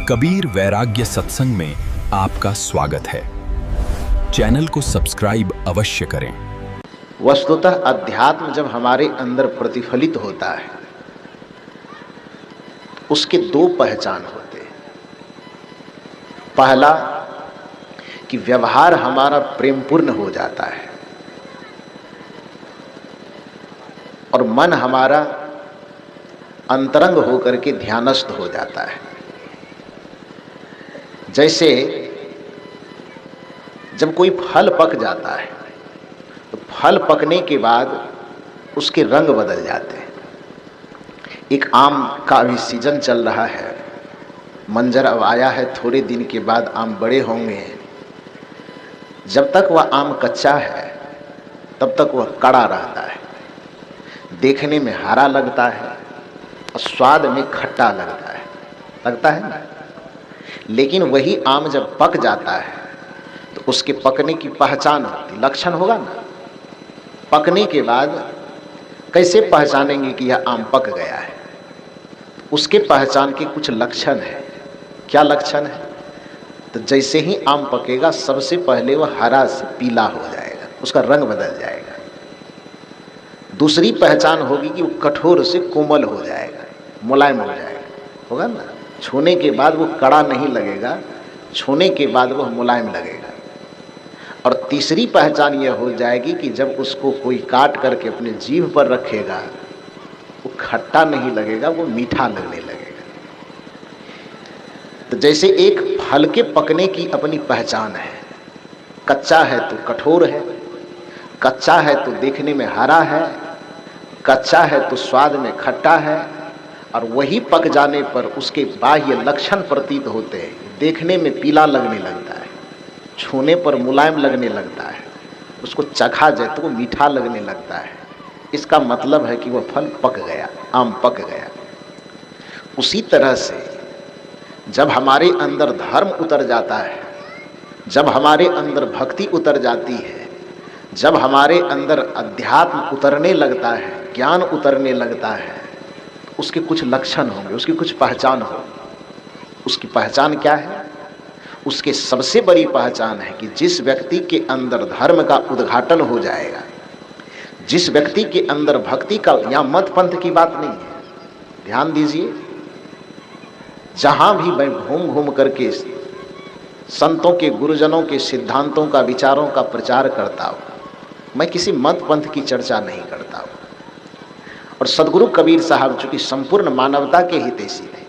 कबीर वैराग्य सत्संग में आपका स्वागत है। चैनल को सब्सक्राइब अवश्य करें। वस्तुतः अध्यात्म जब हमारे अंदर प्रतिफलित होता है, उसके दो पहचान होते हैं। पहला कि व्यवहार हमारा प्रेमपूर्ण हो जाता है और मन हमारा अंतरंग होकर के ध्यानस्थ हो जाता है। जैसे जब कोई फल पक जाता है तो फल पकने के बाद उसके रंग बदल जाते हैं। एक आम का अभी सीजन चल रहा है, मंजर अब आया है, थोड़े दिन के बाद आम बड़े होंगे। जब तक वह आम कच्चा है तब तक वह कड़ा रहता है, देखने में हरा लगता है और स्वाद में खट्टा लगता है ना। लेकिन वही आम जब पक जाता है तो उसके पकने की पहचान होती, लक्षण होगा ना। पकने के बाद कैसे पहचानेंगे कि यह आम पक गया है? उसके पहचान के कुछ लक्षण है। क्या लक्षण है? तो जैसे ही आम पकेगा सबसे पहले वह हरा से पीला हो जाएगा, उसका रंग बदल जाएगा। दूसरी पहचान होगी कि वो कठोर से कोमल हो जाएगा, मुलायम हो जाएगा, होगा ना। छूने के बाद वो कड़ा नहीं लगेगा, छूने के बाद वह मुलायम लगेगा। और तीसरी पहचान यह हो जाएगी कि जब उसको कोई काट करके अपने जीभ पर रखेगा वो खट्टा नहीं लगेगा, वो मीठा लगने लगेगा। तो जैसे एक फल के पकने की अपनी पहचान है, कच्चा है तो कठोर है, कच्चा है तो देखने में हरा है, कच्चा है तो स्वाद में खट्टा है, और वही पक जाने पर उसके बाह्य लक्षण प्रतीत होते हैं। देखने में पीला लगने लगता है, छूने पर मुलायम लगने लगता है, उसको चखा जाए तो वो मीठा लगने लगता है। इसका मतलब है कि वह फल पक गया, आम पक गया। उसी तरह से जब हमारे अंदर धर्म उतर जाता है, जब हमारे अंदर भक्ति उतर जाती है, जब हमारे अंदर अध्यात्म उतरने लगता है, ज्ञान उतरने लगता है, उसके कुछ लक्षण होंगे, उसकी कुछ पहचान होगी। उसकी पहचान क्या है? उसके सबसे बड़ी पहचान है कि जिस व्यक्ति के अंदर धर्म का उद्घाटन हो जाएगा, जिस व्यक्ति के अंदर भक्ति का, यहाँ मत पंथ की बात नहीं है, ध्यान दीजिए। जहां भी मैं घूम घूम करके संतों के, गुरुजनों के सिद्धांतों का, विचारों का प्रचार करता हूं, मैं किसी मत पंथ की चर्चा नहीं करता हूं। और सदगुरु कबीर साहब चूंकि संपूर्ण मानवता के हितैषी थे,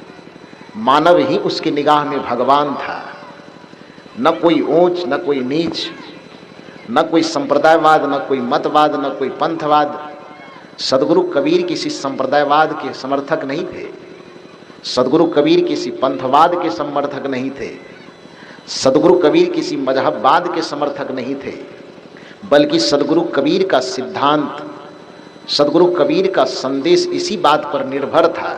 मानव ही उसकी निगाह में भगवान था। न कोई ऊंच, न कोई नीच, न कोई संप्रदायवाद, न कोई मतवाद, न कोई पंथवाद। सदगुरु कबीर किसी संप्रदायवाद के समर्थक नहीं थे, सदगुरु कबीर किसी पंथवाद के समर्थक नहीं थे, सदगुरु कबीर किसी मजहबवाद के समर्थक नहीं थे, बल्कि सदगुरु कबीर का सिद्धांत, सदगुरु कबीर का संदेश इसी बात पर निर्भर था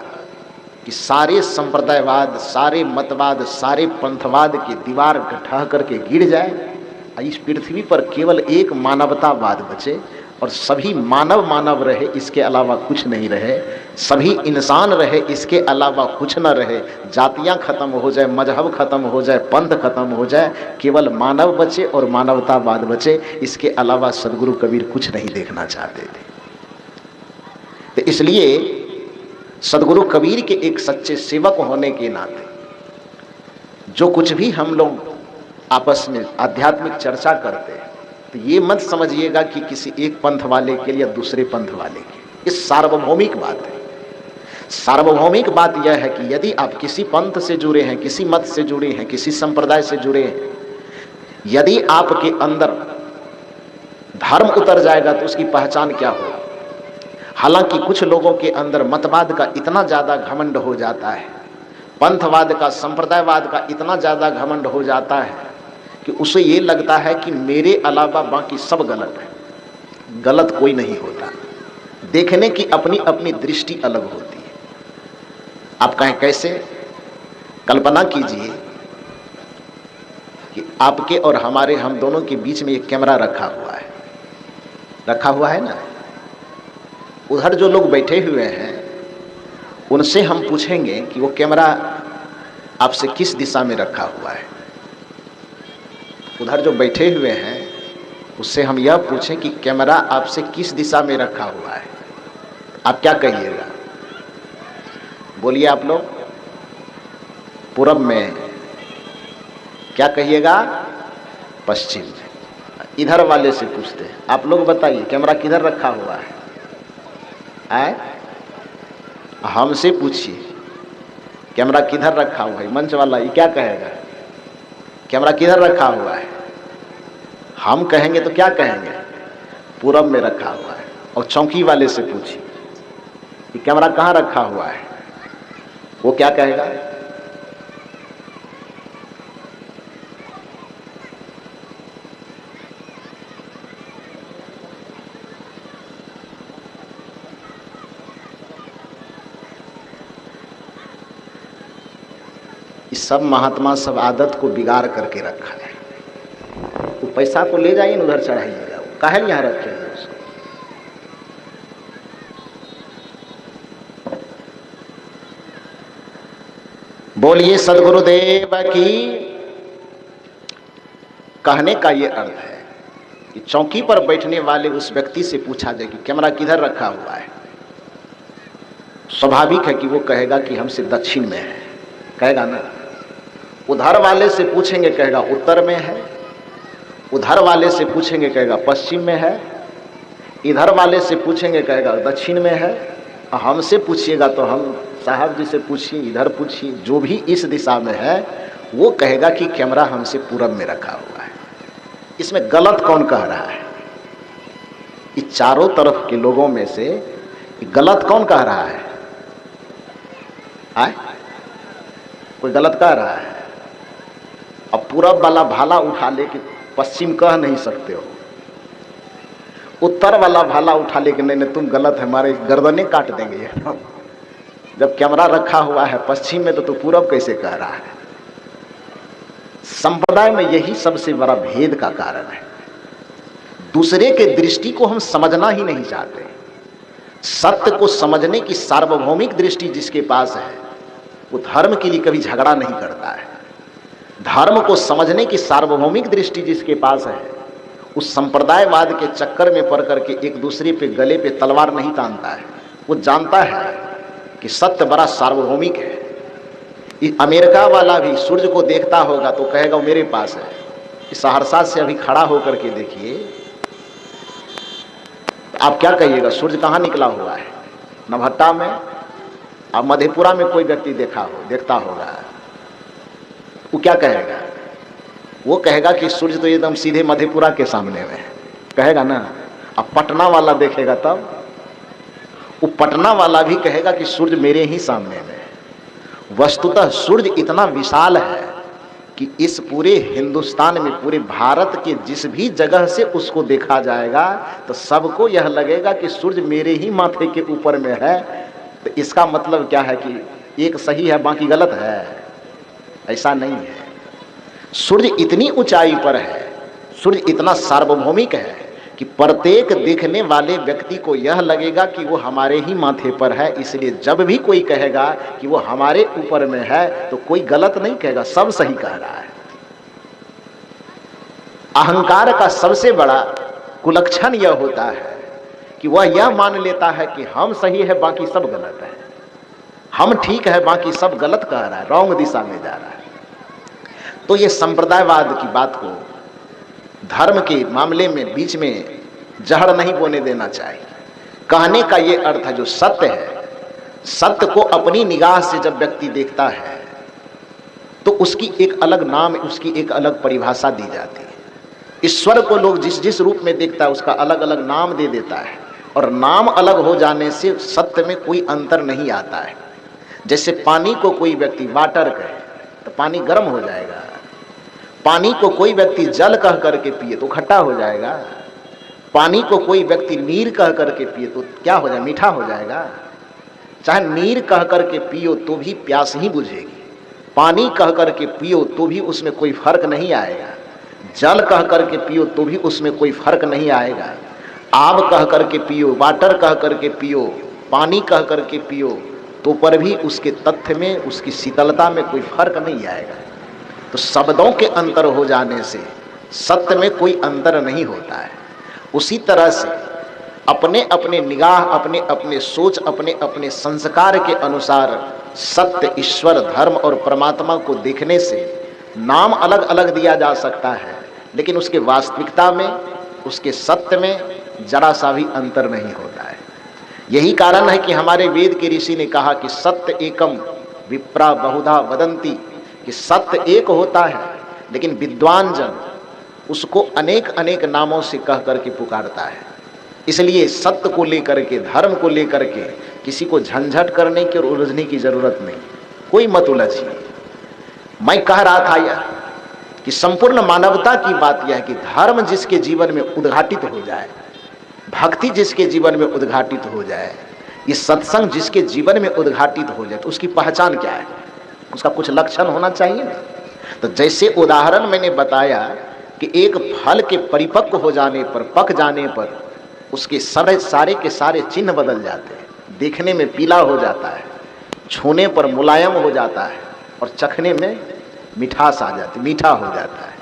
कि सारे संप्रदायवाद, सारे मतवाद, सारे पंथवाद की दीवार ढह करके गिर जाए, इस पृथ्वी पर केवल एक मानवतावाद बचे और सभी मानव मानव रहे, इसके अलावा कुछ नहीं रहे। सभी इंसान रहे, इसके अलावा कुछ न रहे। जातियां खत्म हो जाए, मजहब खत्म हो जाए, पंथ खत्म हो जाए, केवल मानव बचे और मानवतावाद बचे। इसके अलावा सदगुरु कबीर कुछ नहीं देखना चाहते थे। तो इसलिए सदगुरु कबीर के एक सच्चे सेवक होने के नाते जो कुछ भी हम लोग आपस में आध्यात्मिक चर्चा करते हैं, तो ये मत समझिएगा कि किसी एक पंथ वाले के लिए या दूसरे पंथ वाले के, ये सार्वभौमिक बात है। सार्वभौमिक बात यह है कि यदि आप किसी पंथ से जुड़े हैं, किसी मत से जुड़े हैं, किसी संप्रदाय से जुड़े हैं, यदि आपके अंदर धर्म उतर जाएगा तो उसकी पहचान क्या होगी? हालांकि कुछ लोगों के अंदर मतवाद का इतना ज़्यादा घमंड हो जाता है, पंथवाद का, संप्रदायवाद का इतना ज़्यादा घमंड हो जाता है कि उसे ये लगता है कि मेरे अलावा बाकी सब गलत है। गलत कोई नहीं होता, देखने की अपनी अपनी दृष्टि अलग होती है। आप कहें कैसे? कल्पना कीजिए कि आपके और हमारे, हम दोनों के बीच में एक कैमरा रखा हुआ है ना। उधर जो लोग बैठे हुए हैं उनसे हम पूछेंगे कि वो कैमरा आपसे किस दिशा में रखा हुआ है? उधर जो बैठे हुए हैं उससे हम यह पूछें कि कैमरा आपसे किस दिशा में रखा हुआ है, आप क्या कहिएगा? बोलिए आप लोग। पूरब में। क्या कहिएगा? पश्चिम में। इधर वाले से पूछते हैं, आप लोग बताइए कैमरा किधर रखा हुआ है? आए हमसे पूछिए कैमरा किधर रखा हुआ है। मंच वाला ये क्या कहेगा? कैमरा किधर रखा हुआ है? हम कहेंगे तो क्या कहेंगे? पूरब में रखा हुआ है। और चौकी वाले से पूछिए कि कैमरा कहाँ रखा हुआ है, वो क्या कहेगा? इस सब महात्मा सब आदत को बिगाड़ करके रखा है। वो पैसा को ले जाइए, उधर चढ़ाइएगा, काहे यहाँ रखे हैं उसको? बोलिए सदगुरुदेव की। कहने का ये अर्थ है कि चौकी पर बैठने वाले उस व्यक्ति से पूछा जाए कि कैमरा किधर रखा हुआ है, स्वाभाविक है कि वो कहेगा कि हमसे दक्षिण में है, कहेगा ना। उधर वाले से पूछेंगे कहेगा उत्तर में है, उधर वाले से पूछेंगे कहेगा पश्चिम में है, इधर वाले से पूछेंगे कहेगा दक्षिण में है। हमसे पूछिएगा तो हम साहब जी से पूछिए, इधर पूछिए, जो भी इस दिशा में है वो कहेगा कि कैमरा हमसे पूरब में रखा हुआ है। इसमें गलत कौन कह रहा है? इस चारों तरफ के लोगों में से गलत कौन कह रहा है? आए? कोई गलत कह रहा है? अब पूरब वाला भाला उठा ले कि पश्चिम कह नहीं सकते हो, उत्तर वाला भाला उठा ले कि नहीं नहीं तुम गलत है, हमारे गर्दने काट देंगे। जब कैमरा रखा हुआ है पश्चिम में तो पूरब कैसे कह रहा है? संप्रदाय में यही सबसे बड़ा भेद का कारण है। दूसरे के दृष्टि को हम समझना ही नहीं चाहते। सत्य को समझने की सार्वभौमिक दृष्टि जिसके पास है वो धर्म के लिए कभी झगड़ा नहीं करता है। धर्म को समझने की सार्वभौमिक दृष्टि जिसके पास है उस संप्रदायवाद के चक्कर में पड़ करके एक दूसरे पे गले पे तलवार नहीं तानता है। वो जानता है कि सत्य बड़ा सार्वभौमिक है। अमेरिका वाला भी सूर्य को देखता होगा तो कहेगा वो मेरे पास है। इस सहरसा से अभी खड़ा होकर के देखिए, आप क्या कहिएगा? सूर्य कहाँ निकला हुआ है? नवहट्टा में। अब मधेपुरा में कोई व्यक्ति देखता होगा, वो क्या कहेगा? वो कहेगा कि सूर्य तो एकदम सीधे मधेपुरा के सामने में, कहेगा ना। अब पटना वाला देखेगा तब वो पटना वाला भी कहेगा कि सूर्य मेरे ही सामने में। वस्तुतः सूर्य इतना विशाल है कि इस पूरे हिंदुस्तान में, पूरे भारत के जिस भी जगह से उसको देखा जाएगा तो सबको यह लगेगा कि सूर्य मेरे ही माथे के ऊपर में है। तो इसका मतलब क्या है कि एक सही है बाकी गलत है? ऐसा नहीं है। सूर्य इतनी ऊंचाई पर है, सूर्य इतना सार्वभौमिक है कि प्रत्येक देखने वाले व्यक्ति को यह लगेगा कि वो हमारे ही माथे पर है। इसलिए जब भी कोई कहेगा कि वो हमारे ऊपर में है तो कोई गलत नहीं कहेगा, सब सही कह रहा है। अहंकार का सबसे बड़ा कुलक्षण यह होता है कि वह यह मान लेता है कि हम सही है बाकी सब गलत है, हम ठीक है बाकी सब गलत कह रहा है, रॉन्ग दिशा में जा रहा है। तो ये संप्रदायवाद की बात को धर्म के मामले में बीच में जहर नहीं बोने देना चाहिए। कहने का ये अर्थ है जो सत्य है, सत्य को अपनी निगाह से जब व्यक्ति देखता है तो उसकी एक अलग नाम, उसकी एक अलग परिभाषा दी जाती है। ईश्वर को लोग जिस जिस रूप में देखता है उसका अलग अलग नाम दे देता है, और नाम अलग हो जाने से सत्य में कोई अंतर नहीं आता है। जैसे पानी को कोई व्यक्ति वाटर कहे तो पानी गर्म हो जाएगा, पानी को कोई व्यक्ति जल कह करके पिए तो खट्टा हो जाएगा, पानी को कोई व्यक्ति नीर कह करके पिए तो क्या हो जाए? मीठा हो जाएगा। चाहे नीर कह करके पियो तो भी प्यास ही बुझेगी, पानी कह करके पियो तो भी उसमें कोई फर्क नहीं आएगा, जल कह करके पियो तो भी उसमें कोई फर्क नहीं आएगा, आब कह करके पियो, वाटर कह करके पियो, पानी कह करके पियो, तो पर भी उसके तथ्य में, उसकी शीतलता में कोई फर्क नहीं आएगा। तो शब्दों के अंतर हो जाने से सत्य में कोई अंतर नहीं होता है। उसी तरह से अपने अपने निगाह, अपने अपने सोच, अपने अपने संस्कार के अनुसार सत्य, ईश्वर, धर्म और परमात्मा को देखने से नाम अलग अलग दिया जा सकता है, लेकिन उसके वास्तविकता में, उसके सत्य में जरा सा भी अंतर नहीं होता है। यही कारण है कि हमारे वेद के ऋषि ने कहा कि सत्य एकम विप्रा बहुधा वदंती, कि सत्य एक होता है लेकिन विद्वान जन उसको अनेक अनेक नामों से कह करके पुकारता है। इसलिए सत्य को लेकर के, धर्म को लेकर के किसी को झंझट करने की और उलझने की जरूरत नहीं, कोई मत उलझिए। मैं कह रहा था यह कि संपूर्ण मानवता की बात यह है कि धर्म जिसके जीवन में उद्घाटित हो जाए, भक्ति जिसके जीवन में उद्घाटित हो जाए, ये सत्संग जिसके जीवन में उद्घाटित हो जाए, तो उसकी पहचान क्या है? उसका कुछ लक्षण होना चाहिए ना। तो जैसे उदाहरण मैंने बताया कि एक फल के परिपक्व हो जाने पर, पक जाने पर उसके सारे के सारे चिन्ह बदल जाते हैं। देखने में पीला हो जाता है, छूने पर मुलायम हो जाता है और चखने में मिठास आ जाती, मीठा हो जाता है।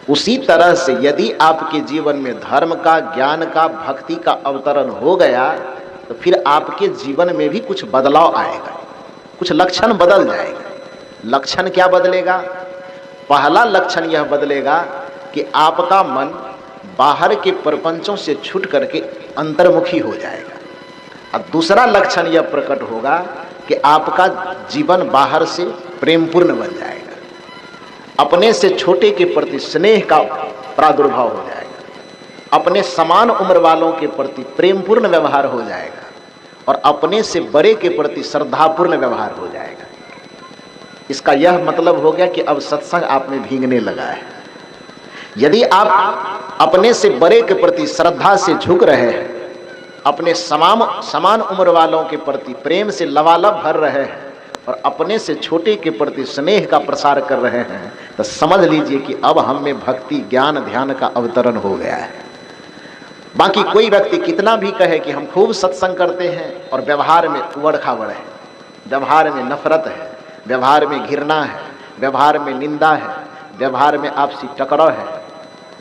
उसी तरह से यदि आपके जीवन में धर्म का, ज्ञान का, भक्ति का अवतरण हो गया तो फिर आपके जीवन में भी कुछ बदलाव आएगा, कुछ लक्षण बदल जाएगा। लक्षण क्या बदलेगा? पहला लक्षण यह बदलेगा कि आपका मन बाहर के प्रपंचों से छूट करके अंतर्मुखी हो जाएगा। और दूसरा लक्षण यह प्रकट होगा कि आपका जीवन बाहर से प्रेमपूर्ण बन जाएगा, अपने से छोटे के प्रति स्नेह का प्रादुर्भाव हो जाएगा, अपने समान उम्र वालों के प्रति प्रेमपूर्ण व्यवहार हो जाएगा और अपने से बड़े के प्रति श्रद्धापूर्ण व्यवहार हो जाएगा। इसका यह मतलब हो गया कि अब सत्संग आप में भीगने लगा है। यदि आप अपने से बड़े के प्रति श्रद्धा से झुक रहे हैं, अपने समान उम्र वालों के प्रति प्रेम से लबालब भर रहे हैं और अपने से छोटे के प्रति स्नेह का प्रसार कर रहे हैं, तो समझ लीजिए कि अब हम में भक्ति, ज्ञान, ध्यान का अवतरण हो गया है। बाकी कोई व्यक्ति कितना भी कहे कि हम खूब सत्संग करते हैं और व्यवहार में उबड़ खाबड़ है, व्यवहार में नफरत है, व्यवहार में घृणा है, व्यवहार में निंदा है, व्यवहार में आपसी टकराव है,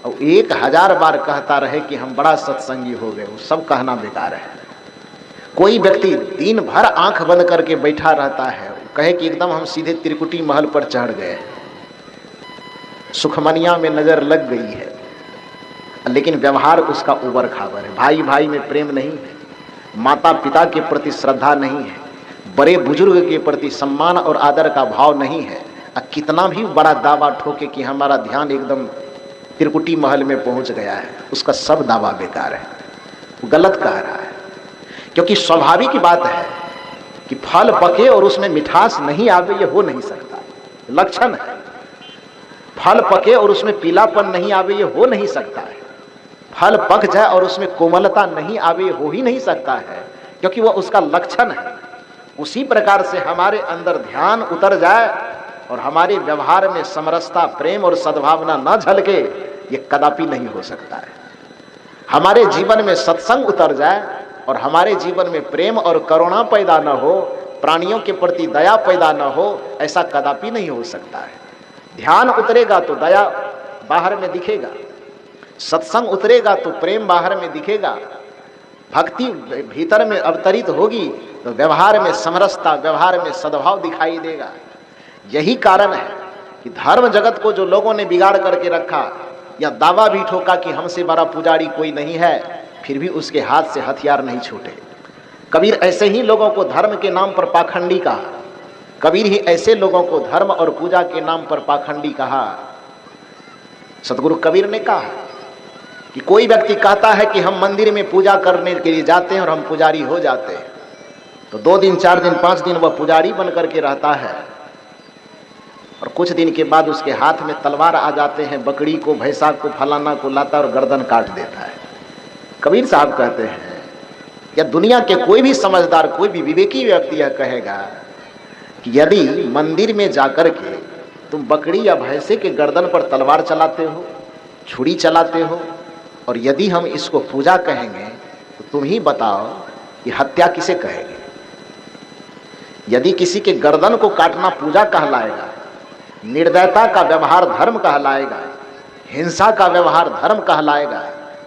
और 1000 बार कहता रहे कि हम बड़ा सत्संगी हो गए, वो सब कहना बेकार है। कोई व्यक्ति दिन भर आंख बंद करके बैठा रहता है, कहे कि एकदम हम सीधे त्रिकुटी महल पर चढ़ गए, सुखमनिया में नजर लग गई है, लेकिन व्यवहार उसका उबड़ खाबड़ है। भाई भाई में प्रेम नहीं है, माता पिता के प्रति श्रद्धा नहीं है, बड़े बुजुर्ग के प्रति सम्मान और आदर का भाव नहीं है। कितना भी बड़ा दावा ठोके कि हमारा ध्यान एकदम त्रिकुटी महल में पहुंच गया है, उसका सब दावा बेकार है, गलत कह रहा है। क्योंकि स्वाभाविक बात है कि फल पके और उसमें मिठास नहीं आवे, ये हो नहीं सकता, लक्षण है। फल पके और उसमें पीलापन नहीं आवे, ये हो नहीं सकता है। फल पक जाए और उसमें कोमलता नहीं आवे, हो ही नहीं सकता है, क्योंकि वह उसका लक्षण है। उसी प्रकार से हमारे अंदर ध्यान उतर जाए और हमारे व्यवहार में समरसता, प्रेम और सद्भावना न झलके, ये कदापि नहीं हो सकता है। हमारे जीवन में सत्संग उतर जाए और हमारे जीवन में प्रेम और करुणा पैदा न हो, प्राणियों के प्रति दया पैदा न हो, ऐसा कदापि नहीं हो सकता है। ध्यान उतरेगा तो दया बाहर में दिखेगा, सत्संग उतरेगा तो प्रेम बाहर में दिखेगा, भक्ति भीतर में अवतरित होगी तो व्यवहार में समरसता, व्यवहार में सद्भाव दिखाई देगा। यही कारण है कि धर्म जगत को जो लोगों ने बिगाड़ करके रखा, या दावा भी ठोका कि हमसे बड़ा पुजारी कोई नहीं है, फिर भी उसके हाथ से हथियार नहीं छूटे। कबीर ऐसे ही लोगों को धर्म के नाम पर पाखंडी कहा, कबीर ही ऐसे लोगों को धर्म और पूजा के नाम पर पाखंडी कहा। सतगुरु कबीर ने कहा कि कोई व्यक्ति कहता है कि हम मंदिर में पूजा करने के लिए जाते हैं और हम पुजारी हो जाते हैं, तो 2 दिन, 4 दिन, 5 दिन वह पुजारी बन करके रहता है और कुछ दिन के बाद उसके हाथ में तलवार आ जाते हैं, बकरी को, भैंसा को, फलाना को लाता और गर्दन काट देता है। कबीर साहब कहते हैं, या दुनिया के कोई भी समझदार, कोई भी विवेकी व्यक्ति यह कहेगा कि यदि मंदिर में जाकर के तुम बकरी या भैंसे के गर्दन पर तलवार चलाते हो, छुरी चलाते हो, और यदि हम इसको पूजा कहेंगे तो तुम ही बताओ कि हत्या किसे कहेंगे। यदि किसी के गर्दन को काटना पूजा कहलाएगा, निर्दयता का व्यवहार धर्म कहलाएगा, हिंसा का व्यवहार धर्म कहलाएगा,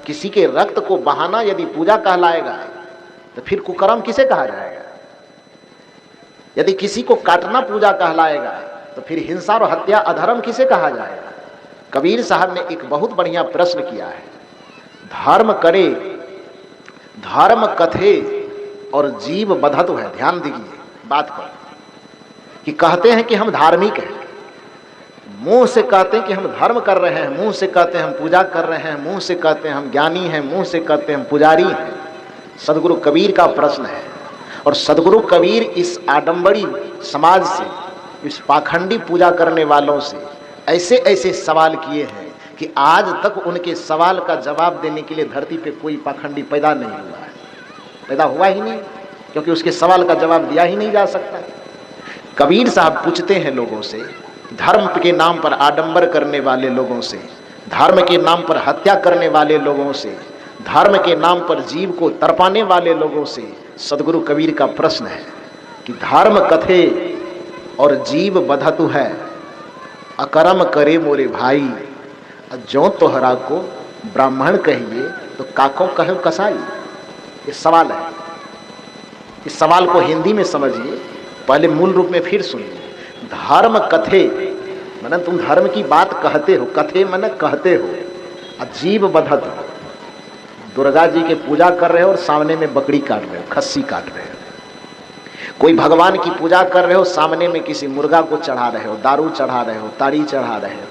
किसी के रक्त को बहाना यदि पूजा कहलाएगा, तो फिर कुकर्म किसे कहा जाएगा? यदि किसी को काटना पूजा कहलाएगा, तो फिर हिंसा और हत्या अधर्म किसे कहा जाएगा? कबीर साहब ने एक बहुत बढ़िया प्रश्न किया है। धर्म करे, धर्म कथे और जीव बधत है। ध्यान दीजिए बात पर, कि कहते हैं कि हम धार्मिक हैं, मुंह से कहते हैं कि हम धर्म कर रहे हैं, मुंह से कहते हैं हम पूजा कर रहे हैं, मुंह से कहते हैं हम ज्ञानी हैं, मुंह से कहते हैं हम पुजारी हैं। सदगुरु कबीर का प्रश्न है। और सदगुरु कबीर इस आडंबरी समाज से, इस पाखंडी पूजा करने वालों से ऐसे ऐसे सवाल किए हैं कि आज तक उनके सवाल का जवाब देने के लिए धरती पे कोई पाखंडी पैदा नहीं हुआ है, पैदा हुआ ही नहीं, क्योंकि उसके सवाल का जवाब दिया ही नहीं जा सकता। कबीर साहब पूछते हैं लोगों से, धर्म के नाम पर आडंबर करने वाले लोगों से, धर्म के नाम पर हत्या करने वाले लोगों से, धर्म के नाम पर जीव को तड़पाने वाले लोगों से सदगुरु कबीर का प्रश्न है कि धर्म कथे और जीव बधतु है, अकर्म करे मोरे भाई, जो तोहरा को ब्राह्मण कहिए तो काको कहे कसाई। ये सवाल है। इस सवाल को हिंदी में समझिए, पहले मूल रूप में फिर सुनिए। धर्म कथे माने तुम धर्म की बात कहते हो, कथे माने कहते हो, और जीव बधत हो। दुर्गा जी के पूजा कर रहे हो और सामने में बकरी काट रहे हो, खस्सी काट रहे हो। कोई भगवान की पूजा कर रहे हो, सामने में किसी मुर्गा को चढ़ा रहे हो, दारू चढ़ा रहे हो, ताड़ी चढ़ा रहे हो।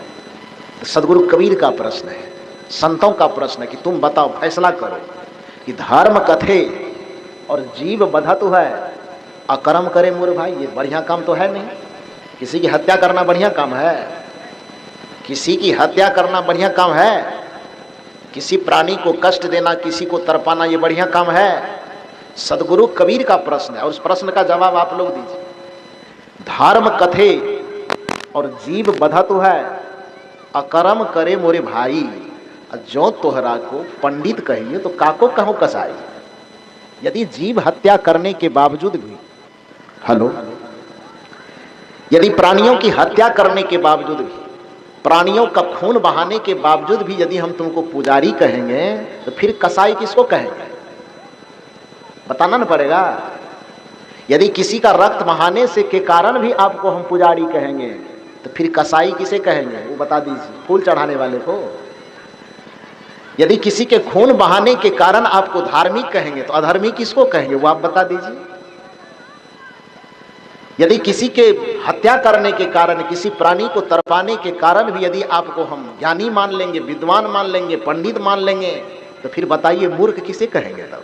तो सदगुरु कबीर का प्रश्न है, संतों का प्रश्न है कि तुम बताओ, फैसला करो कि धर्म कथे और जीव बधत है, अकर्म करे मोर भाई। ये बढ़िया काम तो है नहीं। किसी की हत्या करना बढ़िया काम है? किसी की हत्या करना बढ़िया काम है? किसी प्राणी को कष्ट देना, किसी को तड़पाना, ये बढ़िया काम है? सदगुरु कबीर का प्रश्न है, और उस प्रश्न का जवाब आप लोग दीजिए। धर्म कथे और जीव बधत है, अकर्म करे मोरे भाई, जो तोहरा को पंडित कहिए तो काको कहो कसाई। यदि जीव हत्या करने के बावजूद भी, यदि प्राणियों की हत्या करने के बावजूद भी, प्राणियों का खून बहाने के बावजूद भी यदि हम तुमको पुजारी कहेंगे, तो फिर कसाई किसको कहेंगे? बताना न पड़ेगा। यदि किसी का रक्त बहाने से के कारण भी आपको हम पुजारी कहेंगे, तो फिर कसाई किसे कहेंगे? वो बता दीजिए, फूल चढ़ाने वाले को। यदि किसी के खून बहाने के कारण आपको धार्मिक कहेंगे, तो अधर्मी किसको कहेंगे? वो आप बता दीजिए। यदि किसी के हत्या करने के कारण, किसी प्राणी को तड़पाने के कारण भी यदि आपको हम ज्ञानी मान लेंगे, विद्वान मान लेंगे, पंडित मान लेंगे, तो फिर बताइए मूर्ख किसे कहेंगे? तब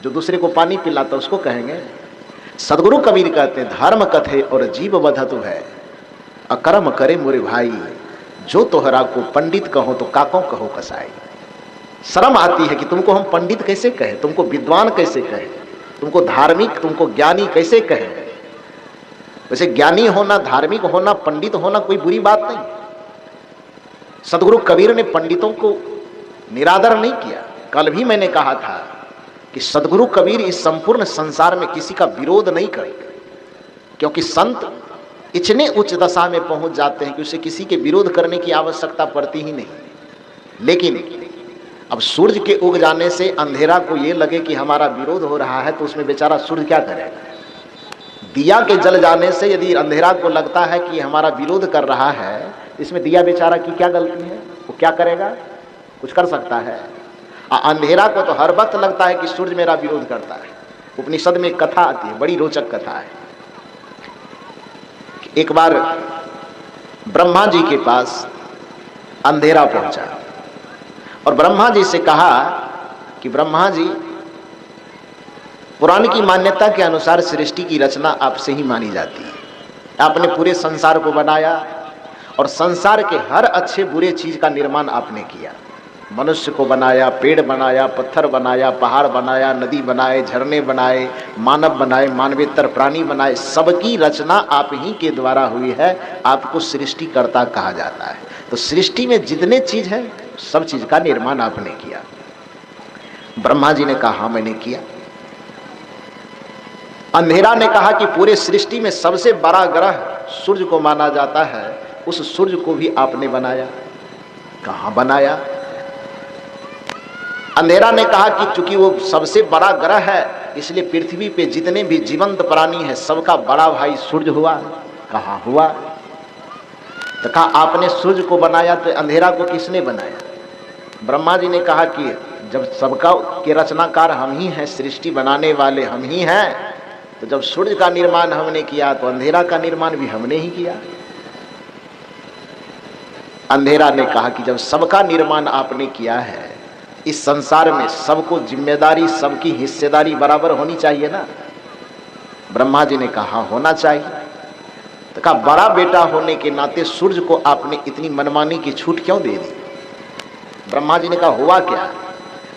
जो दूसरे को पानी पिलाता उसको कहेंगे? सदगुरु कबीर कहते हैं, धर्म कथे और जीव बधतु है, अकर्म करे मोरे भाई, जो तोहरा को पंडित कहो तो काको कहो कसाई। शर्म आती है कि तुमको हम पंडित कैसे कहें, तुमको विद्वान कैसे कहें, तुमको धार्मिक, तुमको ज्ञानी कैसे कहें। वैसे ज्ञानी होना, धार्मिक होना, पंडित होना कोई बुरी बात नहीं। सदगुरु कबीर ने पंडितों को निरादर नहीं किया। कल भी मैंने कहा था कि सदगुरु कबीर इस संपूर्ण संसार में किसी का विरोध नहीं करेंगे, क्योंकि संत इतने उच्च दशा में पहुंच जाते हैं कि उसे किसी के विरोध करने की आवश्यकता पड़ती ही नहीं। लेकिन अब सूर्य के उग जाने से अंधेरा को ये लगे कि हमारा विरोध हो रहा है, तो उसमें बेचारा सूर्य क्या करेगा? दिया के जल जाने से यदि अंधेरा को लगता है कि हमारा विरोध कर रहा है, इसमें दिया बेचारा की क्या गलती है? वो क्या करेगा? कुछ कर सकता है? अंधेरा को तो हर वक्त लगता है कि सूर्य मेरा विरोध करता है। उपनिषद में एक कथा आती है, बड़ी रोचक कथा है। एक बार ब्रह्मा जी के पास अंधेरा पहुंचा और ब्रह्मा जी से कहा कि ब्रह्मा जी, पुराण की मान्यता के अनुसार सृष्टि की रचना आपसे ही मानी जाती है। आपने पूरे संसार को बनाया और संसार के हर अच्छे बुरे चीज का निर्माण आपने किया। मनुष्य को बनाया, पेड़ बनाया, पत्थर बनाया, पहाड़ बनाया, नदी बनाए, झरने बनाए, मानव बनाए, मानवेतर प्राणी बनाए। सबकी रचना आप ही के द्वारा हुई है। आपको सृष्टिकर्ता कहा जाता है। तो सृष्टि में जितने चीज है, सब चीज का निर्माण आपने किया। ब्रह्मा जी ने कहा, हाँ मैंने किया। अंधेरा ने कहा कि पूरे सृष्टि में सबसे बड़ा ग्रह सूर्य को माना जाता है, उस सूर्य को भी आपने बनाया। कहाँ बनाया? अंधेरा ने कहा कि चूंकि वो सबसे बड़ा ग्रह है, इसलिए पृथ्वी पे जितने भी जीवंत प्राणी हैं सबका बड़ा भाई सूर्य हुआ। कहाँ हुआ? तो कहा आपने सूर्य को बनाया, तो अंधेरा को किसने बनाया? ब्रह्मा जी ने कहा कि जब सबका के रचनाकार हम ही हैं, सृष्टि बनाने वाले हम ही हैं, तो जब सूर्य का निर्माण हमने किया तो अंधेरा का निर्माण भी हमने ही किया। अंधेरा ने कहा कि जब सबका निर्माण आपने किया है, इस संसार में सबको जिम्मेदारी, सबकी हिस्सेदारी बराबर होनी चाहिए ना। ब्रह्मा जी ने कहा होना चाहिए। तो कहा बड़ा बेटा होने के नाते सूर्य को आपने इतनी मनमानी की छूट क्यों दे दी? ब्रह्मा जी ने कहा हुआ क्या?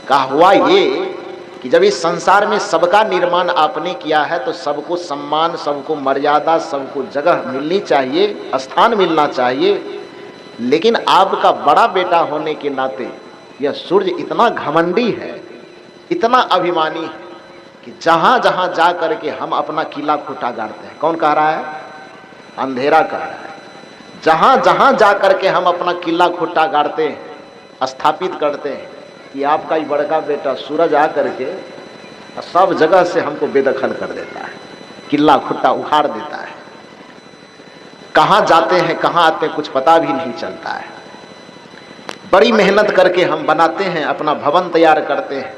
कहा हुआ ये कि जब इस संसार में सबका निर्माण आपने किया है तो सबको सम्मान, सबको मर्यादा, सबको जगह मिलनी चाहिए, स्थान मिलना चाहिए। लेकिन आपका बड़ा बेटा होने के नाते यह सूर्य इतना घमंडी है, इतना अभिमानी है कि जहां जहां जा करके हम अपना किला खूंटा गाड़ते हैं। कौन कह रहा है? अंधेरा कह रहा है। जहां जहां जा करके हम अपना किला खूंटा गाड़ते हैं, स्थापित करते हैं कि आपका ही बड़का बेटा सूरज आ करके सब जगह से हमको बेदखल कर देता है, किला खुट्टा उखाड़ देता है। कहाँ जाते हैं कहाँ आते हैं कुछ पता भी नहीं चलता है। बड़ी मेहनत करके हम बनाते हैं, अपना भवन तैयार करते हैं,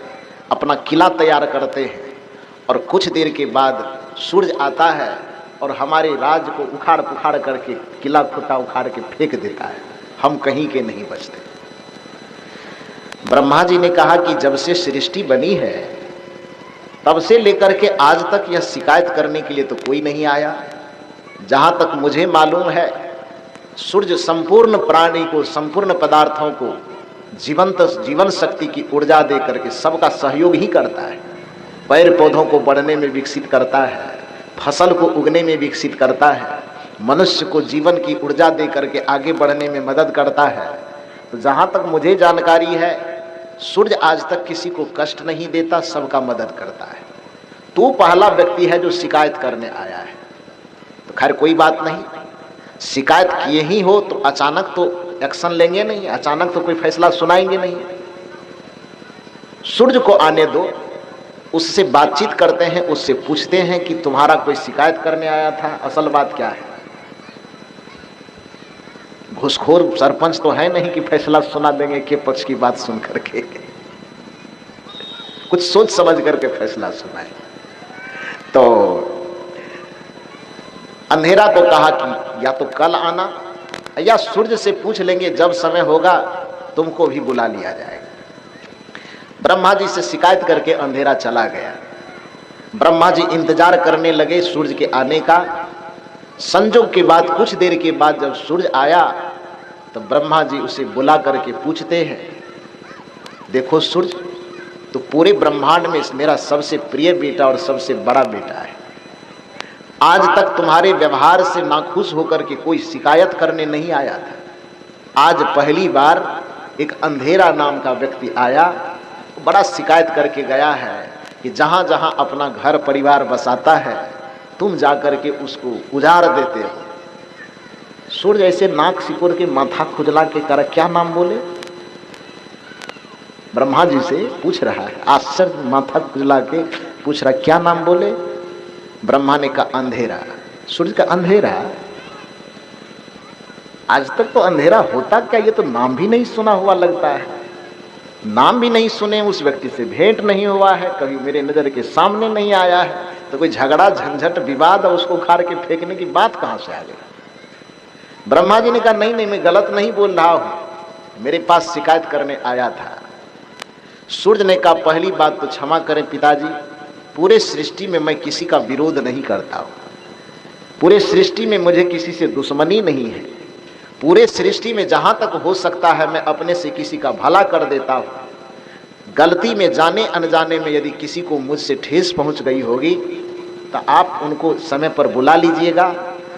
अपना किला तैयार करते हैं, और कुछ देर के बाद सूरज आता है और हमारे राज को उखाड़ पुखाड़ करके किला खुट्टा उखाड़ के फेंक देता है। हम कहीं के नहीं बचते। ब्रह्मा जी ने कहा कि जब से सृष्टि बनी है तब से लेकर के आज तक यह शिकायत करने के लिए तो कोई नहीं आया। जहां तक मुझे मालूम है, सूर्य संपूर्ण प्राणी को, संपूर्ण पदार्थों को जीवन शक्ति की ऊर्जा दे करके सबका सहयोग ही करता है। पेड़ पौधों को बढ़ने में विकसित करता है, फसल को उगने में विकसित करता है, मनुष्य को जीवन की ऊर्जा दे करके आगे बढ़ने में मदद करता है। तो जहां तक मुझे जानकारी है, सूर्य आज तक किसी को कष्ट नहीं देता, सबका मदद करता है। तू पहला व्यक्ति है जो शिकायत करने आया है। तो खैर कोई बात नहीं, शिकायत किए ही हो तो अचानक तो एक्शन लेंगे नहीं, अचानक तो कोई फैसला सुनाएंगे नहीं। सूर्य को आने दो, उससे बातचीत करते हैं, उससे पूछते हैं कि तुम्हारा कोई शिकायत करने आया था, असल बात क्या है। घुसखोर सरपंच तो है नहीं कि फैसला सुना देंगे के पक्ष की बात सुन करके। कुछ सोच समझ करके फैसला सुनाए। तो अंधेरा को कहा कि या तो कल आना या सूर्य से पूछ लेंगे, जब समय होगा तुमको भी बुला लिया जाएगा। ब्रह्मा जी से शिकायत करके अंधेरा चला गया। ब्रह्मा जी इंतजार करने लगे सूर्य के आने का। संजोग के बाद कुछ देर के बाद जब सूर्य आया तो ब्रह्मा जी उसे बुला करके पूछते हैं, देखो सूर्य, तो पूरे ब्रह्मांड में मेरा सबसे प्रिय बेटा और सबसे बड़ा बेटा है। आज तक तुम्हारे व्यवहार से नाखुश होकर के कोई शिकायत करने नहीं आया था। आज पहली बार एक अंधेरा नाम का व्यक्ति आया, बड़ा शिकायत करके गया है कि जहाँ जहाँ अपना घर परिवार बसाता है तुम जाकर के उसको उजाड़ देते हो। सूर्य ऐसे नाक सिकोड़ के माथा खुजला के कर क्या नाम बोले? ब्रह्मा जी से पूछ रहा है, आश्चर्य, माथा खुजला के पूछ रहा क्या नाम बोले? ब्रह्मा ने कहा अंधेरा। सूर्य का अंधेरा? आज तक तो अंधेरा होता क्या, ये तो नाम भी नहीं सुना हुआ लगता है। नाम भी नहीं सुने, उस व्यक्ति से भेंट नहीं हुआ है, कभी मेरे नजर के सामने नहीं आया है, तो कोई झगड़ा झंझट विवाद और उसको उखाड़ के फेंकने की बात कहां से आ गई? ब्रह्मा जी ने कहा नहीं नहीं, मैं गलत नहीं बोल रहा हूं, मेरे पास शिकायत करने आया था। सूर्य ने कहा पहली बात तो क्षमा करें पिताजी, पूरे सृष्टि में मैं किसी का विरोध नहीं करता हूं, पूरे सृष्टि में मुझे किसी से दुश्मनी नहीं है, पूरे सृष्टि में जहां तक हो सकता है मैं अपने से किसी का भला कर देता हूं। गलती में जाने अनजाने में यदि किसी को मुझसे ठेस पहुंच गई होगी तो आप उनको समय पर बुला लीजिएगा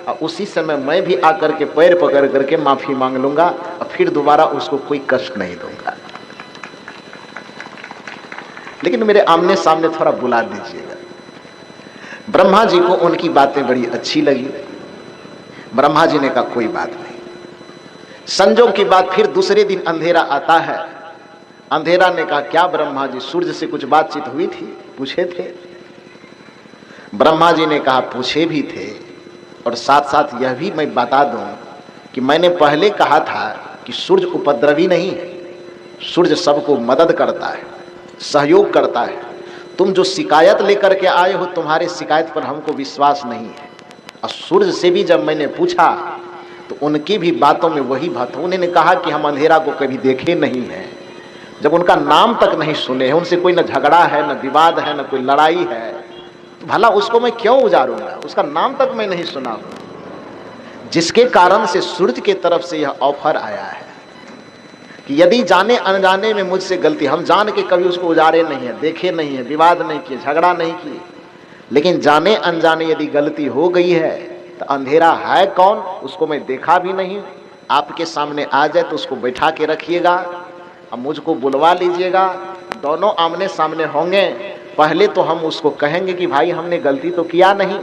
और उसी समय मैं भी आकर के पैर पकड़ करके माफी मांग लूंगा और फिर दोबारा उसको कोई कष्ट नहीं दूंगा, लेकिन मेरे आमने सामने थोड़ा बुला दीजिएगा। ब्रह्मा जी को उनकी बातें बड़ी अच्छी लगी। ब्रह्मा जी ने कहा कोई बात नहीं। संजोग की बात, फिर दूसरे दिन अंधेरा आता है। अंधेरा ने कहा क्या ब्रह्मा जी, सूर्य से कुछ बातचीत हुई थी, पूछे थे? ब्रह्मा जी ने कहा पूछे भी थे, और साथ साथ यह भी मैं बता दूं कि मैंने पहले कहा था कि सूर्य उपद्रवी नहीं है, सूर्य सबको मदद करता है, सहयोग करता है। तुम जो शिकायत लेकर के आए हो, तुम्हारे शिकायत पर हमको विश्वास नहीं है। और सूर्य से भी जब मैंने पूछा तो उनकी भी बातों में वही बात, उन्होंने कहा कि हम अंधेरा को कभी देखे नहीं हैं, जब उनका नाम तक नहीं सुने हैं, उनसे कोई न झगड़ा है, न विवाद है, न कोई लड़ाई है, तो भला उसको मैं क्यों उजारूंगा? उसका नाम तक मैं नहीं सुना हूं। जिसके कारण से सूर्य की तरफ से यह ऑफर आया है कि यदि जाने अनजाने में मुझसे गलती, हम जान के कभी उसको उजारे नहीं है, देखे नहीं है, विवाद नहीं किए, झगड़ा नहीं किए, लेकिन जाने अनजाने यदि गलती हो गई है तो अंधेरा है कौन, उसको मैं देखा भी नहीं, आपके सामने आ जाए तो उसको बैठा के रखिएगा, अब मुझको बुलवा लीजिएगा, दोनों आमने सामने होंगे। पहले तो हम उसको कहेंगे कि भाई हमने गलती तो किया नहीं,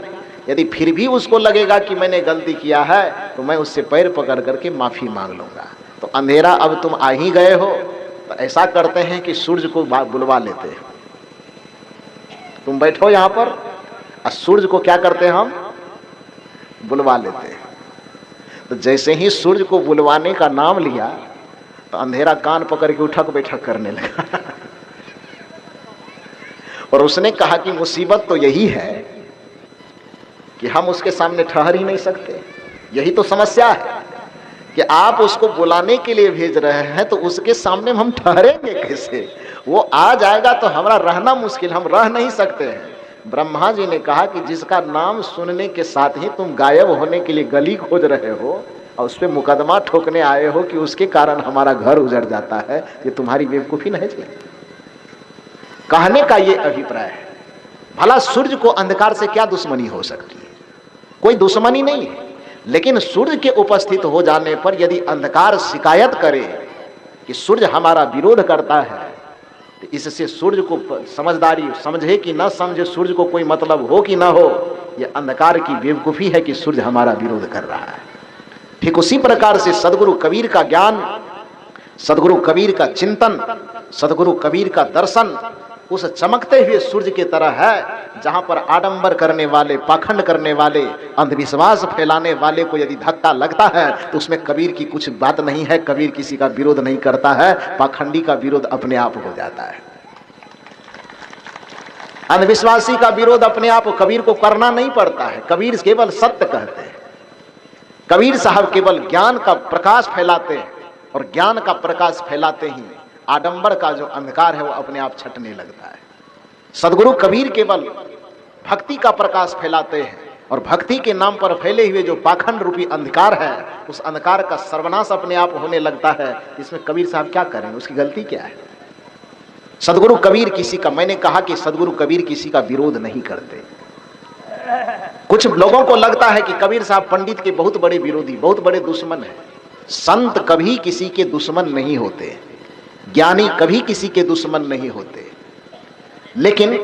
यदि फिर भी उसको लगेगा कि मैंने गलती किया है तो मैं उससे पैर पकड़ करके माफ़ी मांग लूँगा। तो अंधेरा अब तुम आ ही गए हो, तो ऐसा करते हैं कि सूर्य को बुलवा लेते हैं, तुम बैठो यहाँ पर, और सूर्य को क्या करते हैं हम, बुलवा लेते हैं। तो जैसे ही सूर्य को बुलवाने का नाम लिया तो अंधेरा कान पकड़ के उठक बैठक करने लगा और उसने कहा कि मुसीबत तो यही है कि हम उसके सामने ठहर ही नहीं सकते। यही तो समस्या है कि आप उसको बुलाने के लिए भेज रहे हैं तो उसके सामने हम ठहरेंगे कैसे? वो आ जाएगा तो हमारा रहना मुश्किल, हम रह नहीं सकते हैं। ब्रह्मा जी ने कहा कि जिसका नाम सुनने के साथ ही तुम गायब होने के लिए गली खोज रहे हो और उस पर मुकदमा ठोकने आए हो कि उसके कारण हमारा घर उजड़ जाता है, ये तुम्हारी बेवकूफी नहीं है? कहने का ये अभिप्राय है। भला सूर्य को अंधकार से क्या दुश्मनी हो सकती है? कोई दुश्मनी नहीं है, लेकिन सूर्य के उपस्थित हो जाने पर यदि अंधकार शिकायत करे कि सूर्य हमारा विरोध करता है, तो इससे सूर्य को समझदारी, समझे कि न समझे, सूर्य को कोई मतलब हो कि ना हो, यह अंधकार की बेवकूफ़ी है कि सूर्य हमारा विरोध कर रहा है। ठीक उसी प्रकार से सदगुरु कबीर का ज्ञान, सदगुरु कबीर का चिंतन, सदगुरु कबीर का दर्शन उस चमकते हुए सूर्य की तरह है, जहां पर आडंबर करने वाले, पाखंड करने वाले, अंधविश्वास फैलाने वाले को यदि धक्का लगता है तो उसमें कबीर की कुछ बात नहीं है। कबीर किसी का विरोध नहीं करता है, पाखंडी का विरोध अपने आप हो जाता है। अंधविश्वासी का विरोध अपने आप कबीर को करना नहीं पड़ता है। कबीर केवल सत्य कहते हैं। कबीर साहब केवल ज्ञान का प्रकाश फैलाते हैं, और ज्ञान का प्रकाश फैलाते ही आडंबर का जो अंधकार है वो अपने आप छटने लगता है। सदगुरु कबीर केवल भक्ति का प्रकाश फैलाते हैं, और भक्ति के नाम पर फैले हुए जो पाखंड रूपी अंधकार है, उस अंधकार का सर्वनाश अपने आप होने लगता है। इसमें कबीर साहब क्या करें, उसकी गलती क्या है? सदगुरु कबीर किसी का, मैंने कहा कि सदगुरु कबीर किसी का विरोध नहीं करते। कुछ लोगों को लगता है कि कबीर साहब पंडित के बहुत बड़े विरोधी, बहुत बड़े दुश्मन हैं। संत कभी किसी के दुश्मन नहीं होते, ज्ञानी कभी किसी के दुश्मन नहीं होते। लेकिन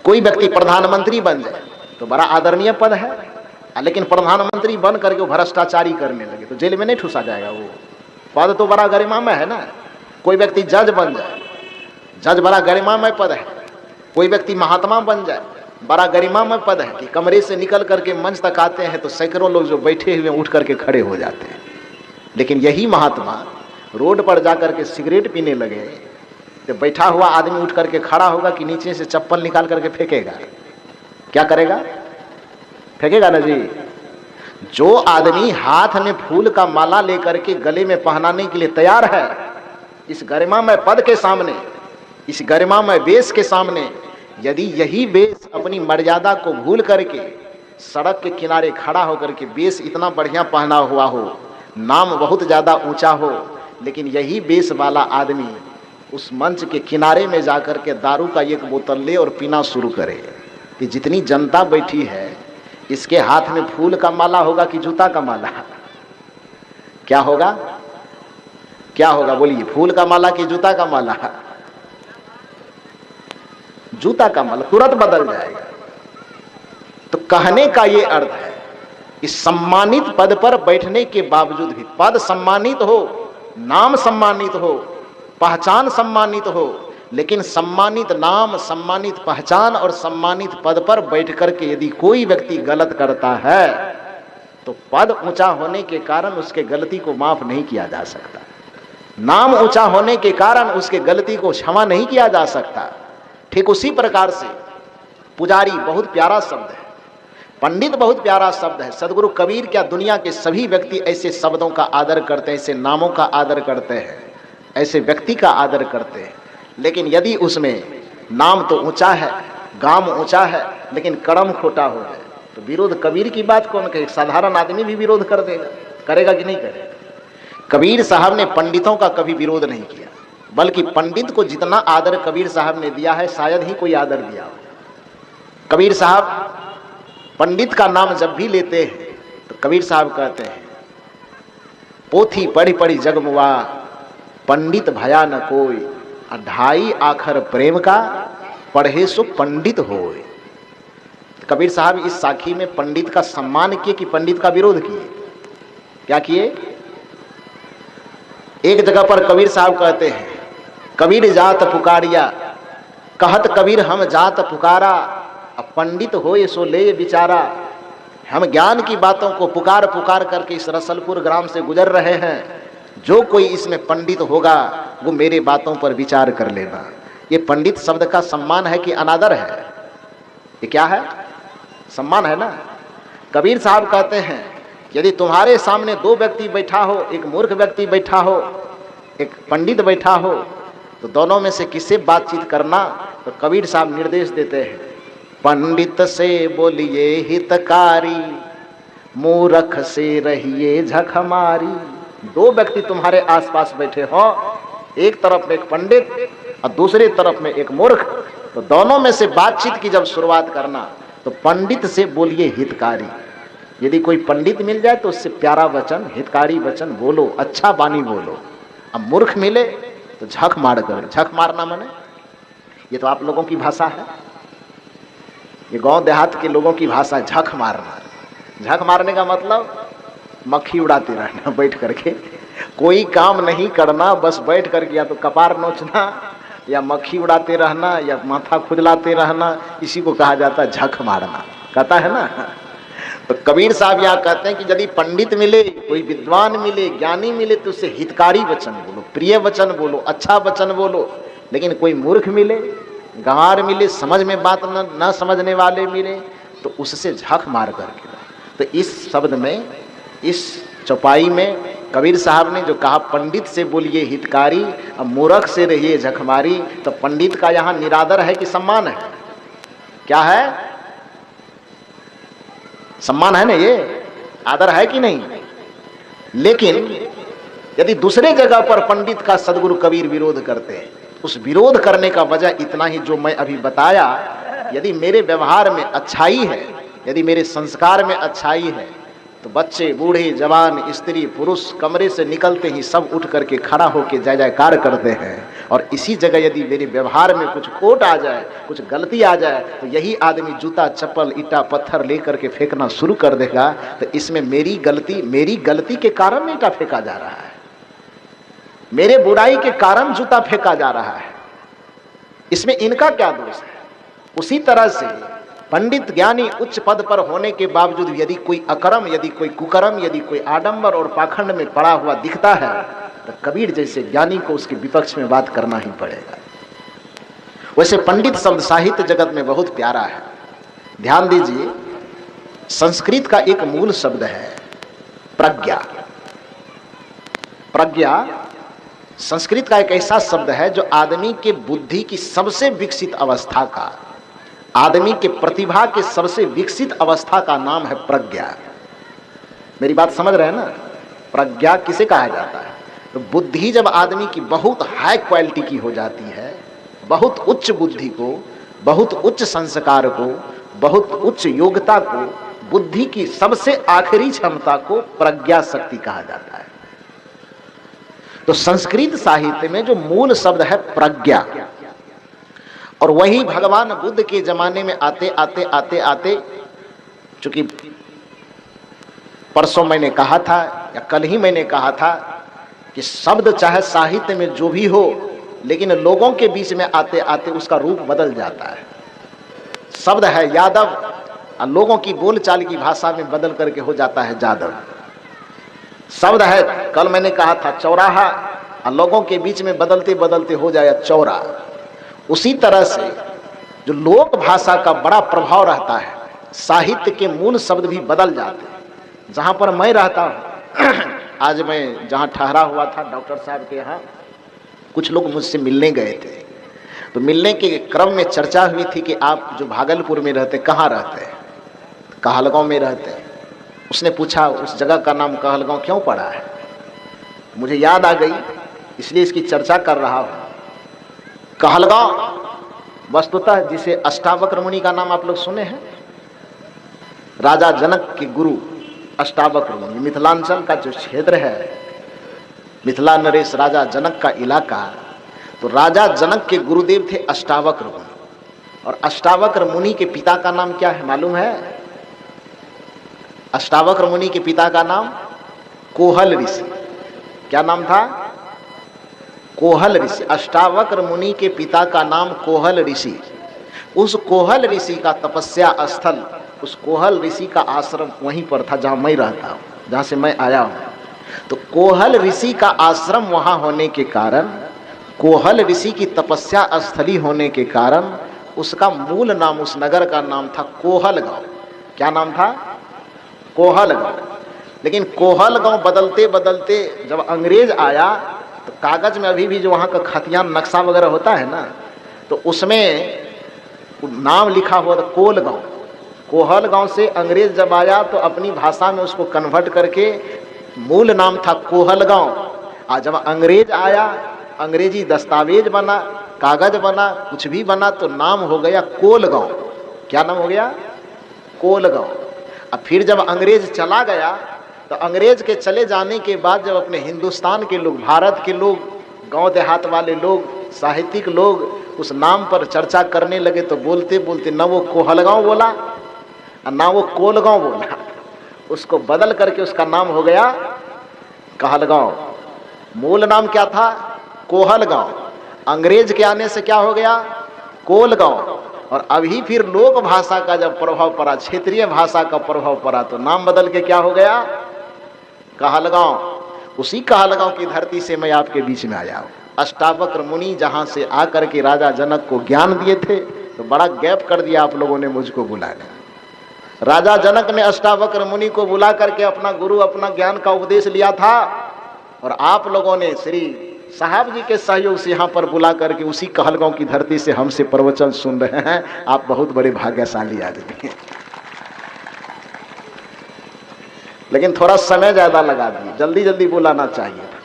कोई व्यक्ति प्रधानमंत्री बन जाए तो बड़ा आदरणीय पद है, लेकिन प्रधानमंत्री बन करके वो भ्रष्टाचारी करने लगे तो जेल में नहीं ठूसा जाएगा? वो पद तो बड़ा गरिमामय है ना। कोई व्यक्ति जज बन जाए, जज बड़ा गरिमामय पद है। कोई व्यक्ति महात्मा बन जाए, बड़ा गरिमामय पद है कि कमरे से निकल करके मंच तक आते हैं तो सैकड़ों लोग जो बैठे हुए उठ करके खड़े हो जाते हैं। लेकिन यही महात्मा रोड पर जाकर के सिगरेट पीने लगे तो बैठा हुआ आदमी उठ करके खड़ा होगा कि नीचे से चप्पल निकाल करके फेंकेगा? क्या करेगा? फेंकेगा ना जी। जो आदमी हाथ में फूल का माला लेकर के गले में पहनाने के लिए तैयार है, इस गरिमामय पद के सामने, इस गरिमामय वेश के सामने, यदि यही वेश अपनी मर्यादा को भूल करके सड़क के किनारे खड़ा होकर के, वेश इतना बढ़िया पहना हुआ हो, नाम बहुत ज़्यादा ऊंचा हो, लेकिन यही वेश वाला आदमी उस मंच के किनारे में जाकर के दारू का एक बोतल ले और पीना शुरू करे, कि जितनी जनता बैठी है इसके हाथ में फूल का माला होगा कि जूता का माला? क्या होगा? क्या होगा बोलिए? फूल का माला कि जूता का माला? जूता का माला तुरंत बदल जाएगा। कहने का ये अर्थ है कि सम्मानित पद पर बैठने के बावजूद भी, पद सम्मानित हो, नाम सम्मानित हो, पहचान सम्मानित हो, लेकिन सम्मानित नाम, सम्मानित पहचान और सम्मानित पद पर बैठ करके यदि कोई व्यक्ति गलत करता है तो पद ऊंचा होने के कारण उसके गलती को माफ नहीं किया जा सकता, नाम ऊंचा होने के कारण उसके गलती को क्षमा नहीं किया जा सकता। ठीक उसी प्रकार से पुजारी बहुत प्यारा शब्द है, पंडित बहुत प्यारा शब्द है। सदगुरु कबीर क्या दुनिया के सभी व्यक्ति ऐसे शब्दों का आदर करते हैं, ऐसे नामों का आदर करते हैं, ऐसे व्यक्ति का आदर करते हैं। लेकिन यदि उसमें नाम तो ऊंचा है, गाम ऊंचा है, लेकिन कर्म खोटा हो जाए तो विरोध कबीर की बात कौन कहे, साधारण आदमी भी विरोध कर देगा, करेगा कि नहीं करेगा। कबीर साहब ने पंडितों का कभी विरोध नहीं किया, बल्कि पंडित को जितना आदर कबीर साहब ने दिया है शायद ही कोई आदर दिया हो। कबीर साहब पंडित का नाम जब भी लेते हैं तो कबीर साहब कहते हैं, पोथी पढ़ी पढ़ी जगमुआ, पंडित भया न कोई, ढाई आखर प्रेम का, पढ़े सो पंडित होए। कबीर साहब इस साखी में पंडित का सम्मान किए कि पंडित का विरोध किए? क्या किए? एक जगह पर कबीर साहब कहते हैं, कबीर जात पुकारिया, कहत कबीर हम जात पुकारा, अब पंडित होए सो ले विचारा। हम ज्ञान की बातों को पुकार पुकार करके इस रसलपुर ग्राम से गुजर रहे हैं, जो कोई इसमें पंडित होगा वो मेरे बातों पर विचार कर लेना। ये पंडित शब्द का सम्मान है कि अनादर है? ये क्या है? सम्मान है ना। कबीर साहब कहते हैं, यदि तुम्हारे सामने दो व्यक्ति बैठा हो, एक मूर्ख व्यक्ति बैठा हो, एक पंडित बैठा हो, तो दोनों में से किससे बातचीत करना? तो कबीर साहब निर्देश देते हैं, पंडित से बोलिए हितकारी, मूर्ख से रहिए झखमारी। दो व्यक्ति तुम्हारे आसपास बैठे हो, एक तरफ में एक पंडित और दूसरी तरफ में एक मूर्ख, तो दोनों में से बातचीत की जब शुरुआत करना तो पंडित से बोलिए हितकारी। यदि कोई पंडित मिल जाए तो उससे प्यारा वचन, हितकारी वचन बोलो, अच्छा बानी बोलो। अब मूर्ख मिले तो झक मार कर, झक मारना माने ये तो आप लोगों की भाषा है, ये गांव देहात के लोगों की भाषा है झक मारना। झक मारने का मतलब मक्खी उड़ाते रहना बैठ करके, कोई काम नहीं करना, बस बैठ करके या तो कपार नोचना या मक्खी उड़ाते रहना या माथा खुजलाते रहना, इसी को कहा जाता है झक मारना, कहता है ना। तो कबीर साहब यहाँ कहते हैं कि यदि पंडित मिले, कोई विद्वान मिले, ज्ञानी मिले तो उससे हितकारी वचन बोलो, प्रिय वचन बोलो, अच्छा वचन बोलो। लेकिन कोई मूर्ख मिले, गंवार मिले, समझ में बात न समझने वाले मिले तो उससे झक मार करके। तो इस शब्द में, इस चौपाई में कबीर साहब ने जो कहा पंडित से बोलिए हितकारी और मूर्ख से रहिए झखमारी, तो पंडित का यहाँ निरादर है कि सम्मान है? क्या है? सम्मान है ना, ये आदर है कि नहीं? लेकिन यदि दूसरे जगह पर पंडित का सदगुरु कबीर विरोध करते हैं, उस विरोध करने का वजह इतना ही जो मैं अभी बताया, यदि मेरे व्यवहार में अच्छाई है, यदि मेरे संस्कार में अच्छाई है, तो बच्चे, बूढ़े, जवान, स्त्री, पुरुष कमरे से निकलते ही सब उठ करके खड़ा होकर जय जयकार करते हैं। और इसी जगह यदि मेरे व्यवहार में कुछ खोट आ जाए, कुछ गलती आ जाए, तो यही आदमी जूता, चप्पल, ईटा, पत्थर लेकर के फेंकना शुरू कर देगा। तो इसमें मेरी गलती के कारण ईटा फेंका जा रहा है, मेरे बुराई के कारण जूता फेंका जा रहा है, इसमें इनका क्या दोष है? उसी तरह से पंडित ज्ञानी उच्च पद पर होने के बावजूद यदि कोई अकर्म, यदि कोई कुकर्म, यदि कोई आडंबर और पाखंड में पड़ा हुआ दिखता है तो कबीर जैसे ज्ञानी को उसके विपक्ष में बात करना ही पड़ेगा। वैसे पंडित शब्द साहित्य जगत में बहुत प्यारा है। ध्यान दीजिए, संस्कृत का एक मूल शब्द है प्रज्ञा। प्रज्ञा संस्कृत का एक ऐसा शब्द है जो आदमी के बुद्धि की सबसे विकसित अवस्था का, आदमी के प्रतिभा के सबसे विकसित अवस्था का नाम है प्रज्ञा। मेरी बात समझ रहे हैं ना? प्रज्ञा किसे कहा जाता है? तो बुद्धि जब आदमी की बहुत हाई क्वालिटी की हो जाती है, बहुत उच्च बुद्धि को, बहुत उच्च संस्कार को, बहुत उच्च योग्यता को, बुद्धि की सबसे आखिरी क्षमता को प्रज्ञा शक्ति कहा जाता है। तो संस्कृत साहित्य में जो मूल शब्द है प्रज्ञा, और वही भगवान बुद्ध के जमाने में आते आते आते आते चूंकि परसों मैंने कहा था या कल ही मैंने कहा था कि शब्द चाहे साहित्य में जो भी हो, लेकिन लोगों के बीच में आते आते उसका रूप बदल जाता है। शब्द है यादव और लोगों की बोलचाल की भाषा में बदल करके हो जाता है जादव। शब्द है, कल मैंने कहा था, चौराहा और लोगों के बीच में बदलते बदलते हो जाए चौरा। उसी तरह से जो लोक भाषा का बड़ा प्रभाव रहता है, साहित्य के मूल शब्द भी बदल जाते हैं। जहाँ पर मैं रहता हूँ, आज मैं जहाँ ठहरा हुआ था डॉक्टर साहब के यहाँ, कुछ लोग मुझसे मिलने गए थे। तो मिलने के क्रम में चर्चा हुई थी कि आप जो भागलपुर में रहते, कहाँ रहते हैं? कहलगांव में रहते हैं। उसने पूछा उस जगह का नाम कहलगांव क्यों पड़ा है? मुझे याद आ गई, इसलिए इसकी चर्चा कर रहा हूँ। कहलगांव वस्तुतः जिसे अष्टावक्र मुनि का नाम आप लोग सुने हैं, राजा जनक के गुरु अष्टावक्र मुनि, मिथिलांचल का जो क्षेत्र है, मिथिला नरेश राजा जनक का इलाका, तो राजा जनक के गुरुदेव थे अष्टावक्र मुनि। और अष्टावक्र मुनि के पिता का नाम क्या है मालूम है? अष्टावक्र मुनि के पिता का नाम कोहल ऋषि। क्या नाम था? कोहल ऋषि। अष्टावक्र मुनि के पिता का नाम कोहल ऋषि। उस कोहल ऋषि का तपस्या स्थल, उस कोहल ऋषि का आश्रम वहीं पर था जहां मैं रहता हूं, जहां से मैं आया हूं। तो कोहल ऋषि का आश्रम वहां होने के कारण, कोहल ऋषि की तपस्या स्थली होने के कारण, उसका मूल नाम, उस नगर का नाम था कोहलगांव। क्या नाम था? कोहलगांव। लेकिन कोहलगांव बदलते बदलते जब अंग्रेज आया तो कागज में अभी भी जो वहाँ का खतियान नक्शा वगैरह होता है ना, तो उसमें नाम लिखा हुआ था कोलगांव। कोहलगांव से अंग्रेज जब आया तो अपनी भाषा में उसको कन्वर्ट करके मूल नाम था कोहलगांव। आज जब अंग्रेज आया, अंग्रेजी दस्तावेज बना, कागज बना, कुछ भी बना, तो नाम हो गया कोलगांव। क्या नाम हो गया? कोलगांव। अब फिर जब अंग्रेज चला गया तो अंग्रेज के चले जाने के बाद जब अपने हिंदुस्तान के लोग, भारत के लोग, गांव देहात वाले लोग, साहित्यिक लोग उस नाम पर चर्चा करने लगे, तो बोलते बोलते न वो कोहलगांव बोला और ना वो कोलगांव बोला, उसको बदल करके उसका नाम हो गया कहलगांव। मूल नाम क्या था? कोहलगांव। अंग्रेज के आने से क्या हो गया? कोलगांव। और अभी फिर लोक भाषा का जब प्रभाव पड़ा, क्षेत्रीय भाषा का प्रभाव पड़ा, तो नाम बदल के क्या हो गया? कहलगांव। उसी कहलगांव की धरती से मैं आपके बीच में आया हूँ। अष्टावक्र मुनि जहाँ से आकर के राजा जनक को ज्ञान दिए थे, तो बड़ा गैप कर दिया आप लोगों ने मुझको बुलाने। राजा जनक ने अष्टावक्र मुनि को बुला करके अपना गुरु, अपना ज्ञान का उपदेश लिया था, और आप लोगों ने श्री साहब जी के सहयोग से यहाँ पर बुला करके उसी कहलगांव की धरती से हमसे प्रवचन सुन रहे हैं। आप बहुत बड़े भाग्यशाली आदमी हैं। लेकिन थोड़ा समय ज्यादा लगा दिए, जल्दी जल्दी बुलाना चाहिए था।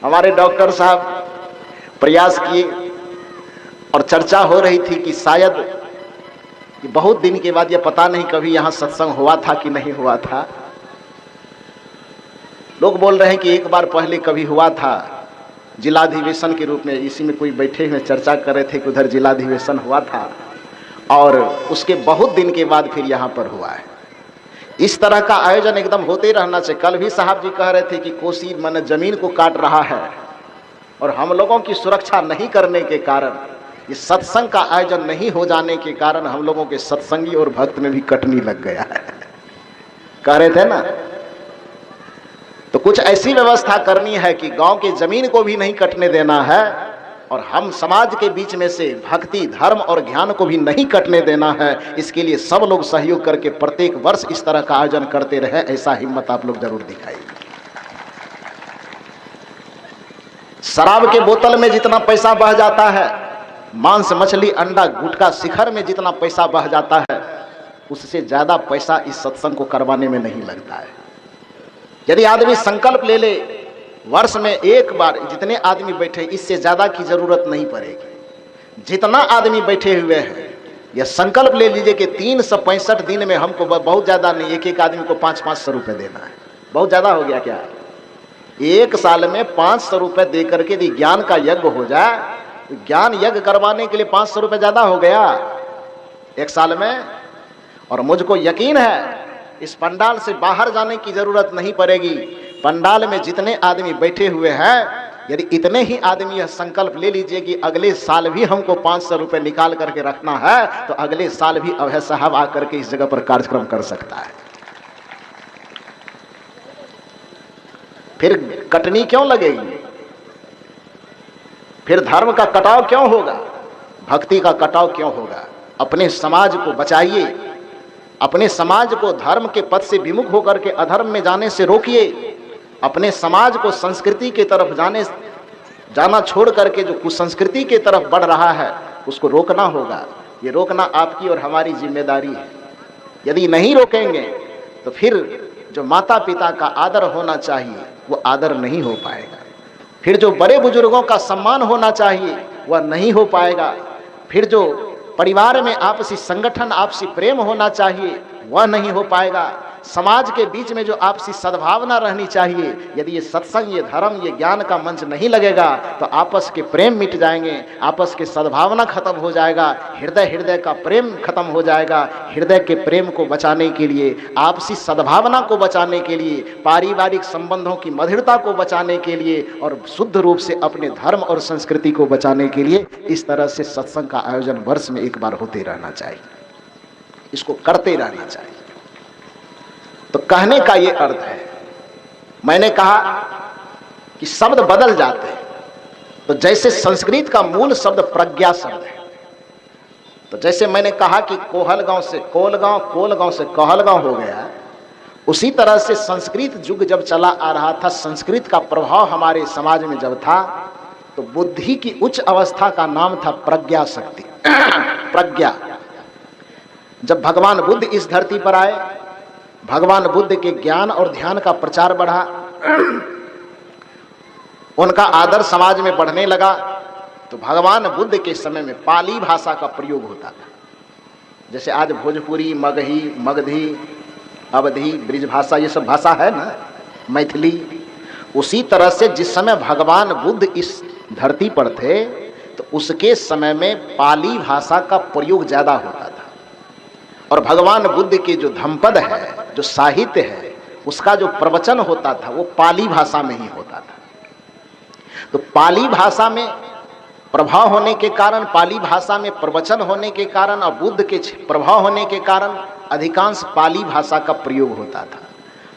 हमारे डॉक्टर साहब प्रयास किए और चर्चा हो रही थी कि शायद बहुत दिन के बाद, यह पता नहीं कभी यहाँ सत्संग हुआ था कि नहीं हुआ था। लोग बोल रहे हैं कि एक बार पहले कभी हुआ था जिलाधिवेशन के रूप में, इसी में कोई बैठे हुए चर्चा कर रहे थे कि उधर जिलाधिवेशन हुआ था, और उसके बहुत दिन के बाद फिर यहाँ पर हुआ है। इस तरह का आयोजन एकदम होते रहना चाहिए। कल भी साहब जी कह रहे थे कि कोसी मन जमीन को काट रहा है, और हम लोगों की सुरक्षा नहीं करने के कारण, ये सत्संग का आयोजन नहीं हो जाने के कारण हम लोगों के सत्संगी और भक्त में भी कटनी लग गया है। कह रहे थे ना, तो कुछ ऐसी व्यवस्था करनी है कि गांव की जमीन को भी नहीं कटने देना है, और हम समाज के बीच में से भक्ति, धर्म और ज्ञान को भी नहीं कटने देना है। इसके लिए सब लोग सहयोग करके प्रत्येक वर्ष इस तरह का आयोजन करते रहे, ऐसा हिम्मत आप लोग जरूर दिखाइए। शराब के बोतल में जितना पैसा बह जाता है, मांस, मछली, अंडा, गुटखा, शिखर में जितना पैसा बह जाता है, उससे ज्यादा पैसा इस सत्संग को करवाने में नहीं लगता है। यदि आदमी संकल्प ले ले, वर्ष में एक बार, जितने आदमी बैठे, इससे ज्यादा की जरूरत नहीं पड़ेगी। जितना आदमी बैठे हुए हैं, यह संकल्प ले लीजिए कि 365 दिन में हमको, बहुत ज्यादा नहीं, एक एक आदमी को 500-500 रुपए देना है। बहुत ज्यादा हो गया क्या? एक साल में 500 रुपए दे करके यदि ज्ञान का यज्ञ हो जाए, तो ज्ञान यज्ञ करवाने के लिए 500 रुपए ज्यादा हो गया एक साल में? और मुझको यकीन है इस पंडाल से बाहर जाने की जरूरत नहीं पड़ेगी। पंडाल में जितने आदमी बैठे हुए हैं, यदि इतने ही आदमी यह संकल्प ले लीजिए कि अगले साल भी हमको 500 रुपए निकाल करके रखना है, तो अगले साल भी अभय साहब आकर के इस जगह पर कार्यक्रम कर सकता है। फिर कटनी क्यों लगेगी? फिर धर्म का कटाव क्यों होगा? भक्ति का कटाव क्यों होगा? अपने समाज को बचाइए, अपने समाज को धर्म के पथ से विमुख होकर के अधर्म में जाने से रोकिए, अपने समाज को संस्कृति की तरफ जाना छोड़ करके जो कुसंस्कृति की तरफ बढ़ रहा है उसको रोकना होगा। ये रोकना आपकी और हमारी जिम्मेदारी है। यदि नहीं रोकेंगे तो फिर जो माता पिता का आदर होना चाहिए वो आदर नहीं हो पाएगा, फिर जो बड़े बुजुर्गों का सम्मान होना चाहिए वह नहीं हो पाएगा, फिर जो परिवार में आपसी संगठन आपसी प्रेम होना चाहिए वह नहीं हो पाएगा, समाज के बीच में जो आपसी सद्भावना रहनी चाहिए, यदि ये सत्संग, ये धर्म, ये ज्ञान का मंच नहीं लगेगा तो आपस के प्रेम मिट जाएंगे, आपस के सद्भावना खत्म हो जाएगा, हृदय का प्रेम खत्म हो जाएगा। हृदय के प्रेम को बचाने के लिए, आपसी सद्भावना को बचाने के लिए, पारिवारिक संबंधों की मधुरता को बचाने के लिए और शुद्ध रूप से अपने धर्म और संस्कृति को बचाने के लिए इस तरह से सत्संग का आयोजन वर्ष में एक बार होते रहना चाहिए, इसको करते रहना चाहिए। तो कहने का ये अर्थ है, मैंने कहा कि शब्द बदल जाते हैं। तो जैसे संस्कृत का मूल शब्द प्रज्ञा शब्द है, तो जैसे मैंने कहा कि कोहलगांव से कोलगांव, कोलगांव से कहलगांव हो गया, उसी तरह से संस्कृत युग जब चला आ रहा था, संस्कृत का प्रभाव हमारे समाज में जब था, तो बुद्धि की उच्च अवस्था का नाम था प्रज्ञा शक्ति। प्रज्ञा। जब भगवान बुद्ध इस धरती पर आए, भगवान बुद्ध के ज्ञान और ध्यान का प्रचार बढ़ा, उनका आदर समाज में बढ़ने लगा, तो भगवान बुद्ध के समय में पाली भाषा का प्रयोग होता था। जैसे आज भोजपुरी, मगही, मगधी, अवधी, ब्रिज भाषा, ये सब भाषा है ना, मैथिली। उसी तरह से जिस समय भगवान बुद्ध इस धरती पर थे तो उसके समय में पाली भाषा का प्रयोग ज्यादा होता था, और भगवान बुद्ध के जो धम्पद है, जो साहित्य है, उसका जो प्रवचन होता था वो पाली भाषा में ही होता था। तो पाली भाषा में प्रभाव होने के कारण, पाली भाषा में प्रवचन होने के कारण और बुद्ध के प्रभाव होने के कारण अधिकांश पाली भाषा का प्रयोग होता था।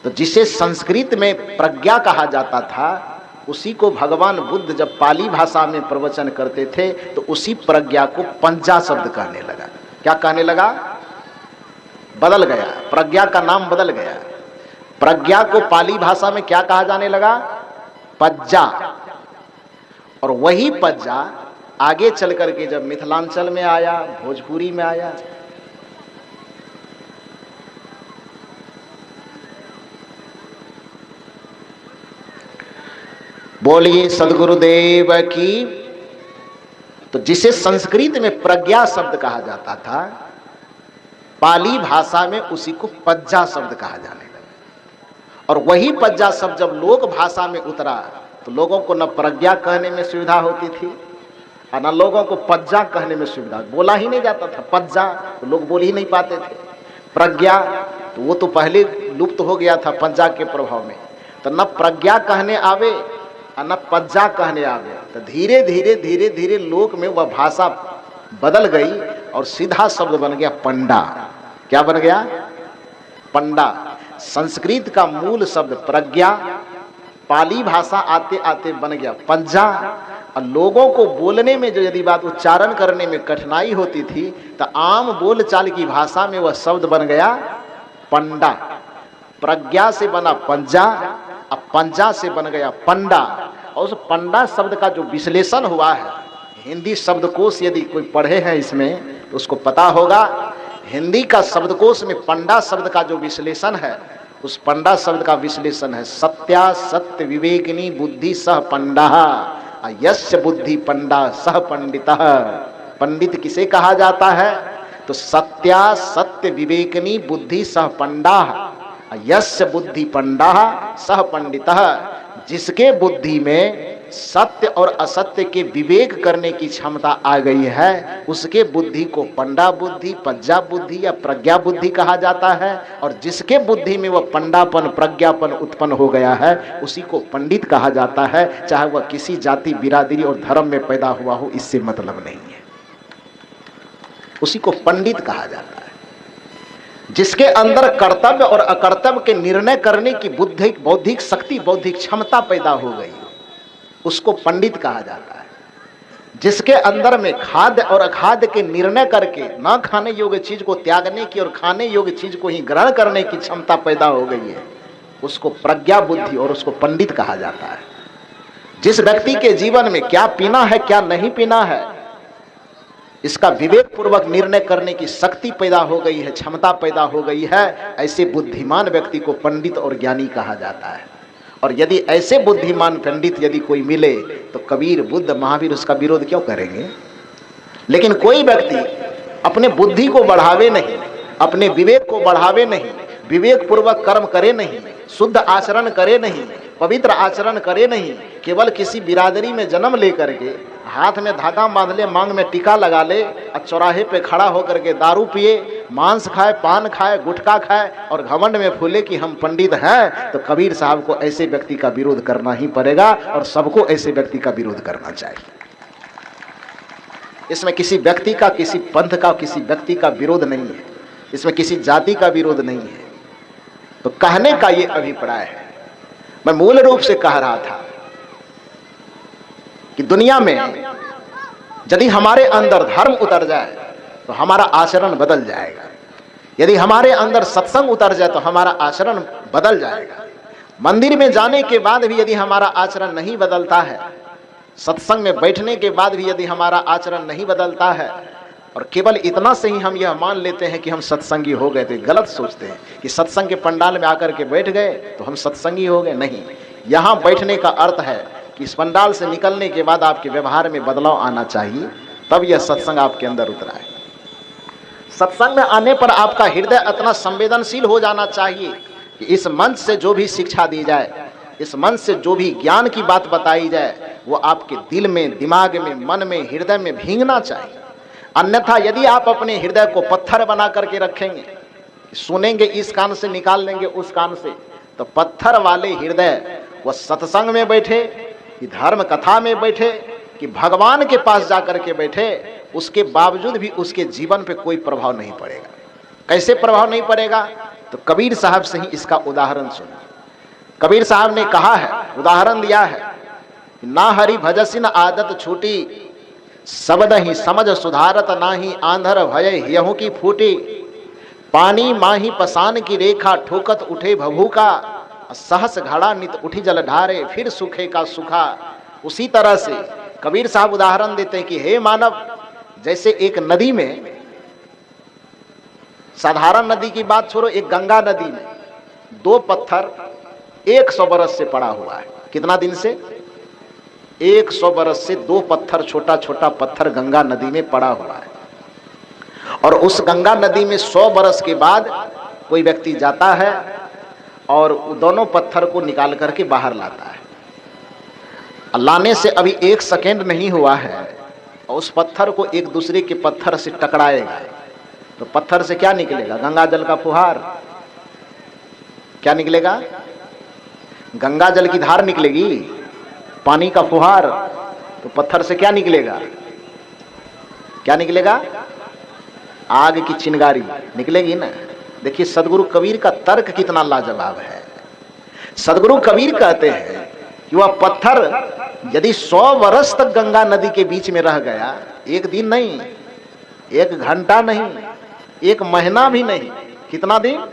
तो जिसे संस्कृत में प्रज्ञा कहा जाता था, उसी को भगवान बुद्ध जब पाली भाषा में प्रवचन करते थे तो उसी प्रज्ञा को पंजा शब्द कहने लगा। क्या कहने लगा? बदल गया, प्रज्ञा का नाम बदल गया। प्रज्ञा को पाली भाषा में क्या कहा जाने लगा? पज्जा। और वही पज्जा आगे चल करके जब मिथिलांचल में आया, भोजपुरी में आया, बोलिए सदगुरुदेव की। तो जिसे संस्कृत में प्रज्ञा शब्द कहा जाता था, पाली भाषा में उसी को पज्जा शब्द कहा जाने लगा। और वही पज्जा शब्द जब लोक भाषा में उतरा तो लोगों को न प्रज्ञा कहने में सुविधा होती थी और न लोगों को पज्जा कहने में सुविधा, बोला ही नहीं जाता था। पज्जा तो लोग बोल ही नहीं पाते थे। प्रज्ञा तो वो तो पहले लुप्त हो गया था पज्जा के प्रभाव में। तो न प्रज्ञा कहने आवे और न पज्जा कहने आवे। तो धीरे धीरे धीरे धीरे लोक में वह भाषा बदल गई और सीधा शब्द बन गया पंडा। क्या बन गया? पंडा। संस्कृत का मूल शब्द प्रज्ञा, पाली भाषा आते आते बन गया पंजा। और लोगों को बोलने में जो यदि बात उच्चारण करने में कठिनाई होती थी तो आम बोलचाल की भाषा में वह शब्द बन गया पंडा। प्रज्ञा से बना पंजा, अब पंजा से बन गया पंडा। और उस पंडा शब्द का जो विश्लेषण हुआ है, हिंदी शब्दकोश यदि कोई पढ़े हैं इसमें तो उसको पता होगा, हिंदी का शब्दकोश में पंडा शब्द का जो विश्लेषण है, उस पंडा शब्द का विश्लेषण है सत्या सत्य विवेकिनी बुद्धि सह पंडा, यस्य बुद्धि पंडा सह पंडितः। पंडित किसे कहा जाता है? तो सत्या सत्य विवेकिनी बुद्धि सह पंडा, यस्य बुद्धि पंडा सह पंडितः। जिसके बुद्धि में सत्य और असत्य के विवेक करने की क्षमता आ गई है, उसके बुद्धि को पंडा बुद्धि, पज्जा बुद्धि या प्रज्ञा बुद्धि कहा जाता है। और जिसके बुद्धि में वह पंडापन प्रज्ञापन उत्पन्न हो गया है उसी को पंडित कहा जाता है, चाहे वह किसी जाति बिरादरी और धर्म में पैदा हुआ हो, इससे मतलब नहीं है, उसी को पंडित कहा जाता है। जिसके अंदर कर्तव्य और अकर्तव्य के निर्णय करने की बौद्धिक शक्ति, बौद्धिक क्षमता पैदा हो गई, उसको पंडित कहा जाता है। जिसके अंदर में खाद्य और अखाद्य के निर्णय करके न खाने योग्य चीज को त्यागने की और खाने योग्य चीज को ही ग्रहण करने की क्षमता पैदा हो गई है, उसको प्रज्ञा बुद्धि और उसको पंडित कहा जाता है। जिस व्यक्ति के जीवन में क्या पीना है क्या नहीं पीना है इसका विवेक पूर्वक निर्णय करने की शक्ति पैदा हो गई है, क्षमता पैदा हो गई है, ऐसे बुद्धिमान व्यक्ति को पंडित और ज्ञानी कहा जाता है। और यदि ऐसे बुद्धिमान पंडित यदि कोई मिले तो कबीर, बुद्ध, महावीर उसका विरोध क्यों करेंगे? लेकिन कोई व्यक्ति अपने बुद्धि को बढ़ावे नहीं, अपने विवेक को बढ़ावे नहीं, विवेक पूर्वक कर्म करे नहीं, शुद्ध आचरण करे नहीं, पवित्र आचरण करे नहीं, केवल किसी बिरादरी में जन्म लेकर के हाथ में धागा बांध ले, मांग में टीका लगा ले और चौराहे पे खड़ा होकर के दारू पिए, मांस खाए, पान खाए, गुटखा खाए और घमंड में फूले कि हम पंडित हैं, तो कबीर साहब को ऐसे व्यक्ति का विरोध करना ही पड़ेगा और सबको ऐसे व्यक्ति का विरोध करना चाहिए। इसमें किसी व्यक्ति का, किसी पंथ का, किसी व्यक्ति का विरोध नहीं है, इसमें किसी जाति का विरोध नहीं है। तो कहने का ये अभिप्राय है। मैं मूल रूप से कह रहा था कि दुनिया में यदि हमारे अंदर धर्म उतर जाए तो हमारा आचरण बदल जाएगा, यदि हमारे अंदर सत्संग उतर जाए तो हमारा आचरण बदल जाएगा। मंदिर में जाने के बाद भी यदि हमारा आचरण नहीं बदलता है, सत्संग में बैठने के बाद भी यदि हमारा आचरण नहीं बदलता है और केवल इतना से ही हम यह मान लेते हैं कि हम सत्संगी हो गए, तो गलत सोचते हैं कि सत्संग के पंडाल में आकर के बैठ गए तो हम सत्संगी हो गए। नहीं, यहाँ बैठने का अर्थ है कि इस पंडाल से निकलने के बाद आपके व्यवहार में बदलाव आना चाहिए, तब यह सत्संग आपके अंदर उतरा है। सत्संग में आने पर आपका हृदय इतना संवेदनशील हो जाना चाहिए कि इस मंच से जो भी शिक्षा दी जाए, इस मंच से जो भी ज्ञान की बात बताई जाए, वो आपके दिल में, दिमाग में, मन में, हृदय में भींगना चाहिए। अन्यथा यदि आप अपने हृदय को पत्थर बना करके रखेंगे, सुनेंगे इस कान से निकाल लेंगे उस कान से, तो पत्थर वाले हृदय वह सत्संग में बैठे कि धर्म कथा में बैठे कि भगवान के पास जाकर के बैठे, उसके बावजूद भी उसके जीवन पे कोई प्रभाव नहीं पड़ेगा। कैसे प्रभाव नहीं पड़ेगा? तो कबीर साहब से ही इसका उदाहरण सुनिए। कबीर साहब ने कहा है, उदाहरण दिया है, ना हरि भजसिन आदत छूटी, शब्द ही समझ सुधारत नाही, आंधर भय यहू की फूटी, पानी माही पसान की रेखा, ठोकत उठे भभूका, सहस घड़ा नित उठी जल ढारे, फिर सूखे का सूखा। उसी तरह से कबीर साहब उदाहरण देते हैं कि हे मानव, जैसे एक नदी में, साधारण नदी की बात छोड़ो, एक गंगा नदी में दो पत्थर 100 बरस से पड़ा हुआ है। कितना दिन से? 100 बरस से दो पत्थर, छोटा छोटा पत्थर गंगा नदी में पड़ा हुआ है। और उस गंगा नदी में 100 बरस के बाद कोई व्यक्ति जाता है और दोनों पत्थर को निकाल करके बाहर लाता है। लाने से अभी 1 सेकेंड नहीं हुआ है और उस पत्थर को एक दूसरे के पत्थर से टकराएगा, तो पत्थर से क्या निकलेगा? गंगा जल का फुहार। क्या निकलेगा? गंगा जल की धार निकलेगी, पानी का फुहार। तो पत्थर से क्या निकलेगा? क्या निकलेगा? आग की चिंगारी निकलेगी ना। देखिए सदगुरु कबीर का तर्क कितना लाजवाब है। सदगुरु कबीर कहते हैं कि वह पत्थर यदि 100 वर्ष तक गंगा नदी के बीच में रह गया, एक दिन नहीं, 1 घंटा नहीं, 1 महीना भी नहीं, कितना दिन?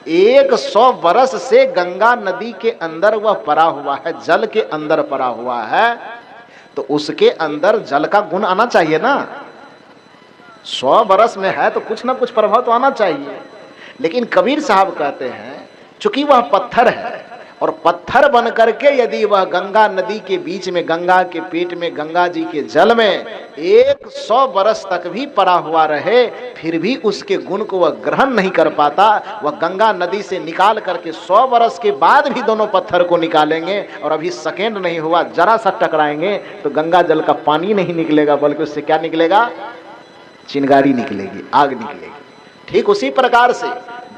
100 वर्ष से गंगा नदी के अंदर वह पड़ा हुआ है, जल के अंदर पड़ा हुआ है, तो उसके अंदर जल का गुण आना चाहिए ना। 100 वर्ष में है तो कुछ ना कुछ प्रभाव तो आना चाहिए। लेकिन कबीर साहब कहते हैं चूंकि वह पत्थर है और पत्थर बन करके यदि वह गंगा नदी के बीच में, गंगा के पेट में, गंगा जी के जल में 100 बरस तक भी पड़ा हुआ रहे, फिर भी उसके गुण को वह ग्रहण नहीं कर पाता, वह गंगा नदी से निकाल करके 100 बरस के बाद भी दोनों पत्थर को निकालेंगे और अभी सेकेंड नहीं हुआ, जरा सा टकराएंगे तो गंगा जल का पानी नहीं निकलेगा, बल्कि उससे क्या निकलेगा? चिंगारी निकलेगी, आग निकलेगी। ठीक उसी प्रकार से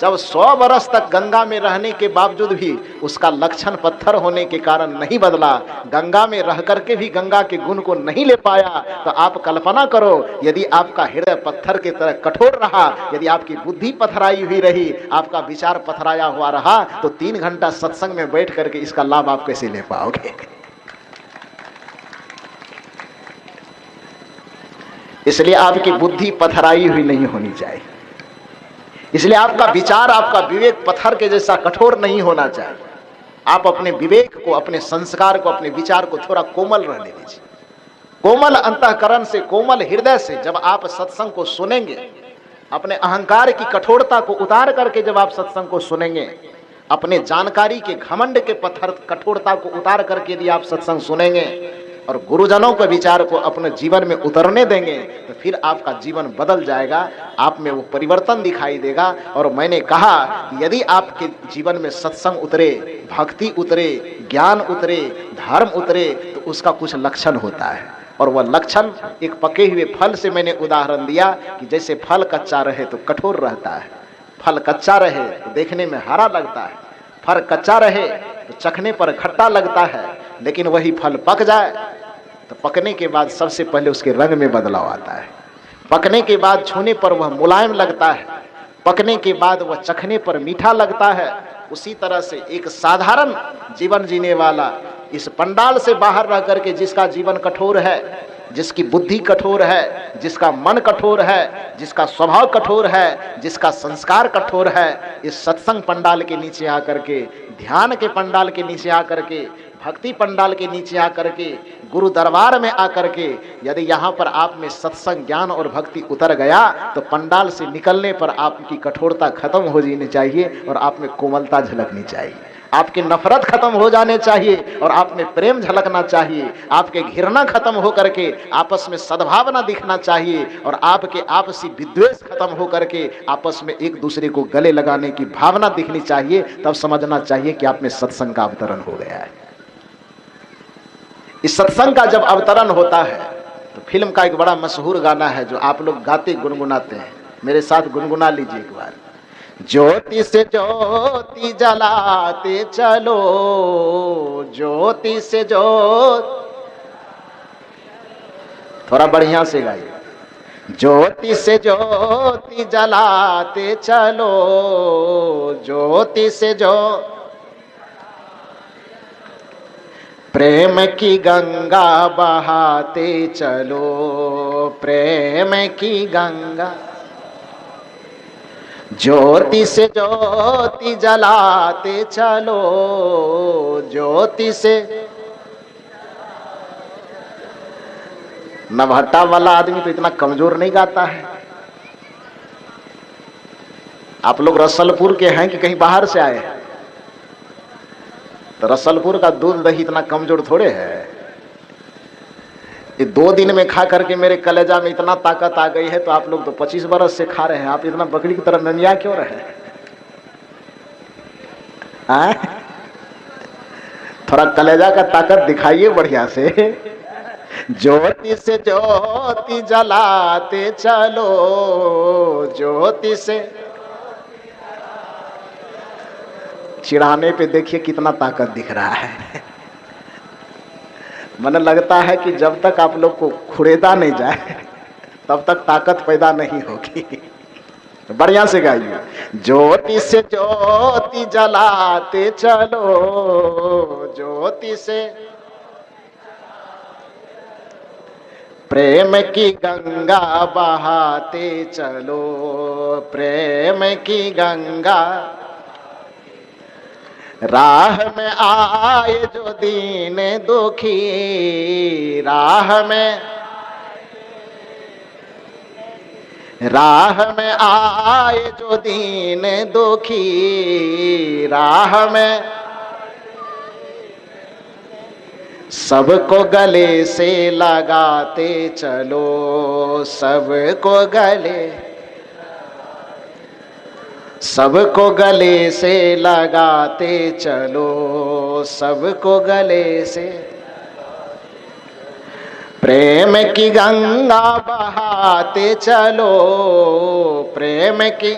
जब 100 बरस तक गंगा में रहने के बावजूद भी उसका लक्षण पत्थर होने के कारण नहीं बदला, गंगा में रह करके भी गंगा के गुण को नहीं ले पाया, तो आप कल्पना करो यदि आपका हृदय पत्थर की तरह कठोर रहा, यदि आपकी बुद्धि पथराई हुई रही, आपका विचार पथराया हुआ रहा, तो 3 घंटा सत्संग में बैठ करके इसका लाभ आप कैसे ले पाओगे? इसलिए आपकी बुद्धि पथराई हुई नहीं होनी चाहिए, इसलिए आपका विचार, आपका विवेक पत्थर के जैसा कठोर नहीं होना चाहिए। आप अपने विवेक को, अपने संस्कार को, अपने विचार को थोड़ा कोमल रहने दीजिए। कोमल अंतःकरण से, कोमल हृदय से जब आप सत्संग को सुनेंगे, अपने अहंकार की कठोरता को उतार करके जब आप सत्संग को सुनेंगे, अपने जानकारी के घमंड के पत्थर कठोरता को उतार करके यदि आप सत्संग सुनेंगे और गुरुजनों के विचार को अपने जीवन में उतरने देंगे, तो फिर आपका जीवन बदल जाएगा, आप में वो परिवर्तन दिखाई देगा। और मैंने कहा कि यदि आपके जीवन में सत्संग उतरे, भक्ति उतरे, ज्ञान उतरे, धर्म उतरे, तो उसका कुछ लक्षण होता है। और वह लक्षण एक पके हुए फल से मैंने उदाहरण दिया कि जैसे फल कच्चा रहे तो कठोर रहता है, फल कच्चा रहे तो देखने में हरा लगता है, फल कच्चा रहे तो चखने पर खट्टा लगता है, लेकिन वही फल पक जाए तो पकने के बाद सबसे पहले उसके रंग में बदलाव आता है, पकने के बाद छूने पर वह मुलायम लगता है, पकने के बाद वह चखने पर मीठा लगता है। उसी तरह से एक साधारण जीवन जीने वाला इस पंडाल से बाहर रह करके जिसका जीवन कठोर है, जिसकी बुद्धि कठोर है, जिसका मन कठोर है, जिसका स्वभाव कठोर है, जिसका संस्कार कठोर है, इस सत्संग पंडाल के नीचे आकर के, ध्यान के पंडाल के नीचे आकर के, भक्ति पंडाल के नीचे आकर के, गुरु दरबार में आकर के यदि यहाँ पर आप में सत्संग, ज्ञान और भक्ति उतर गया, तो पंडाल से निकलने पर आपकी कठोरता खत्म हो जानी चाहिए और आप में कोमलता झलकनी चाहिए, आपकी नफरत खत्म हो जाने चाहिए और आप में प्रेम झलकना चाहिए, आपके घृणा खत्म हो करके आपस में सद्भावना दिखना चाहिए और आपके आपसी विद्वेष खत्म हो करके आपस में एक दूसरे को गले लगाने की भावना दिखनी चाहिए। तब समझना चाहिए कि आप में सत्संग का अवतरण हो गया है। इस सत्संग का जब अवतरण होता है तो फिल्म का एक बड़ा मशहूर गाना है जो आप लोग गाते गुनगुनाते हैं, मेरे साथ गुनगुना लीजिए एक बार। ज्योति से ज्योति जलाते चलो, ज्योति से ज्योति, थोड़ा बढ़िया से गाइए। ज्योति से ज्योति जलाते चलो, ज्योति से ज्योति, प्रेम की गंगा बहाते चलो, प्रेम की गंगा, ज्योति से ज्योति जलाते चलो, ज्योति से। नवहट्टा वाला आदमी तो इतना कमजोर नहीं गाता है। आप लोग रसलपुर के हैं कि कहीं बाहर से आए हैं? तो रसलपुर का दूध दही इतना कमजोर थोड़े है। ये 2 दिन में खा करके मेरे कलेजा में इतना ताकत आ गई है, तो आप लोग तो 25 बरस से खा रहे हैं, आप इतना बकरी की तरह ननिया क्यों रहे? थोड़ा कलेजा का ताकत दिखाइए बढ़िया से। ज्योति से ज्योति जलाते चलो, ज्योति से। चिढ़ाने पे देखिए कितना ताकत दिख रहा है। मन लगता है कि जब तक आप लोग को खुरेदा नहीं जाए तब तक ताकत पैदा नहीं होगी। बढ़िया से गाइए। ज्योति से ज्योति जलाते चलो, ज्योति से प्रेम की गंगा बहाते चलो, प्रेम की गंगा। राह में आए जो दीन दुखी, राह में आए जो दीन दुखी, राह में सबको गले से लगाते चलो, सबको गले से लगाते चलो, सबको गले से। प्रेम की गंगा बहाते चलो, प्रेम की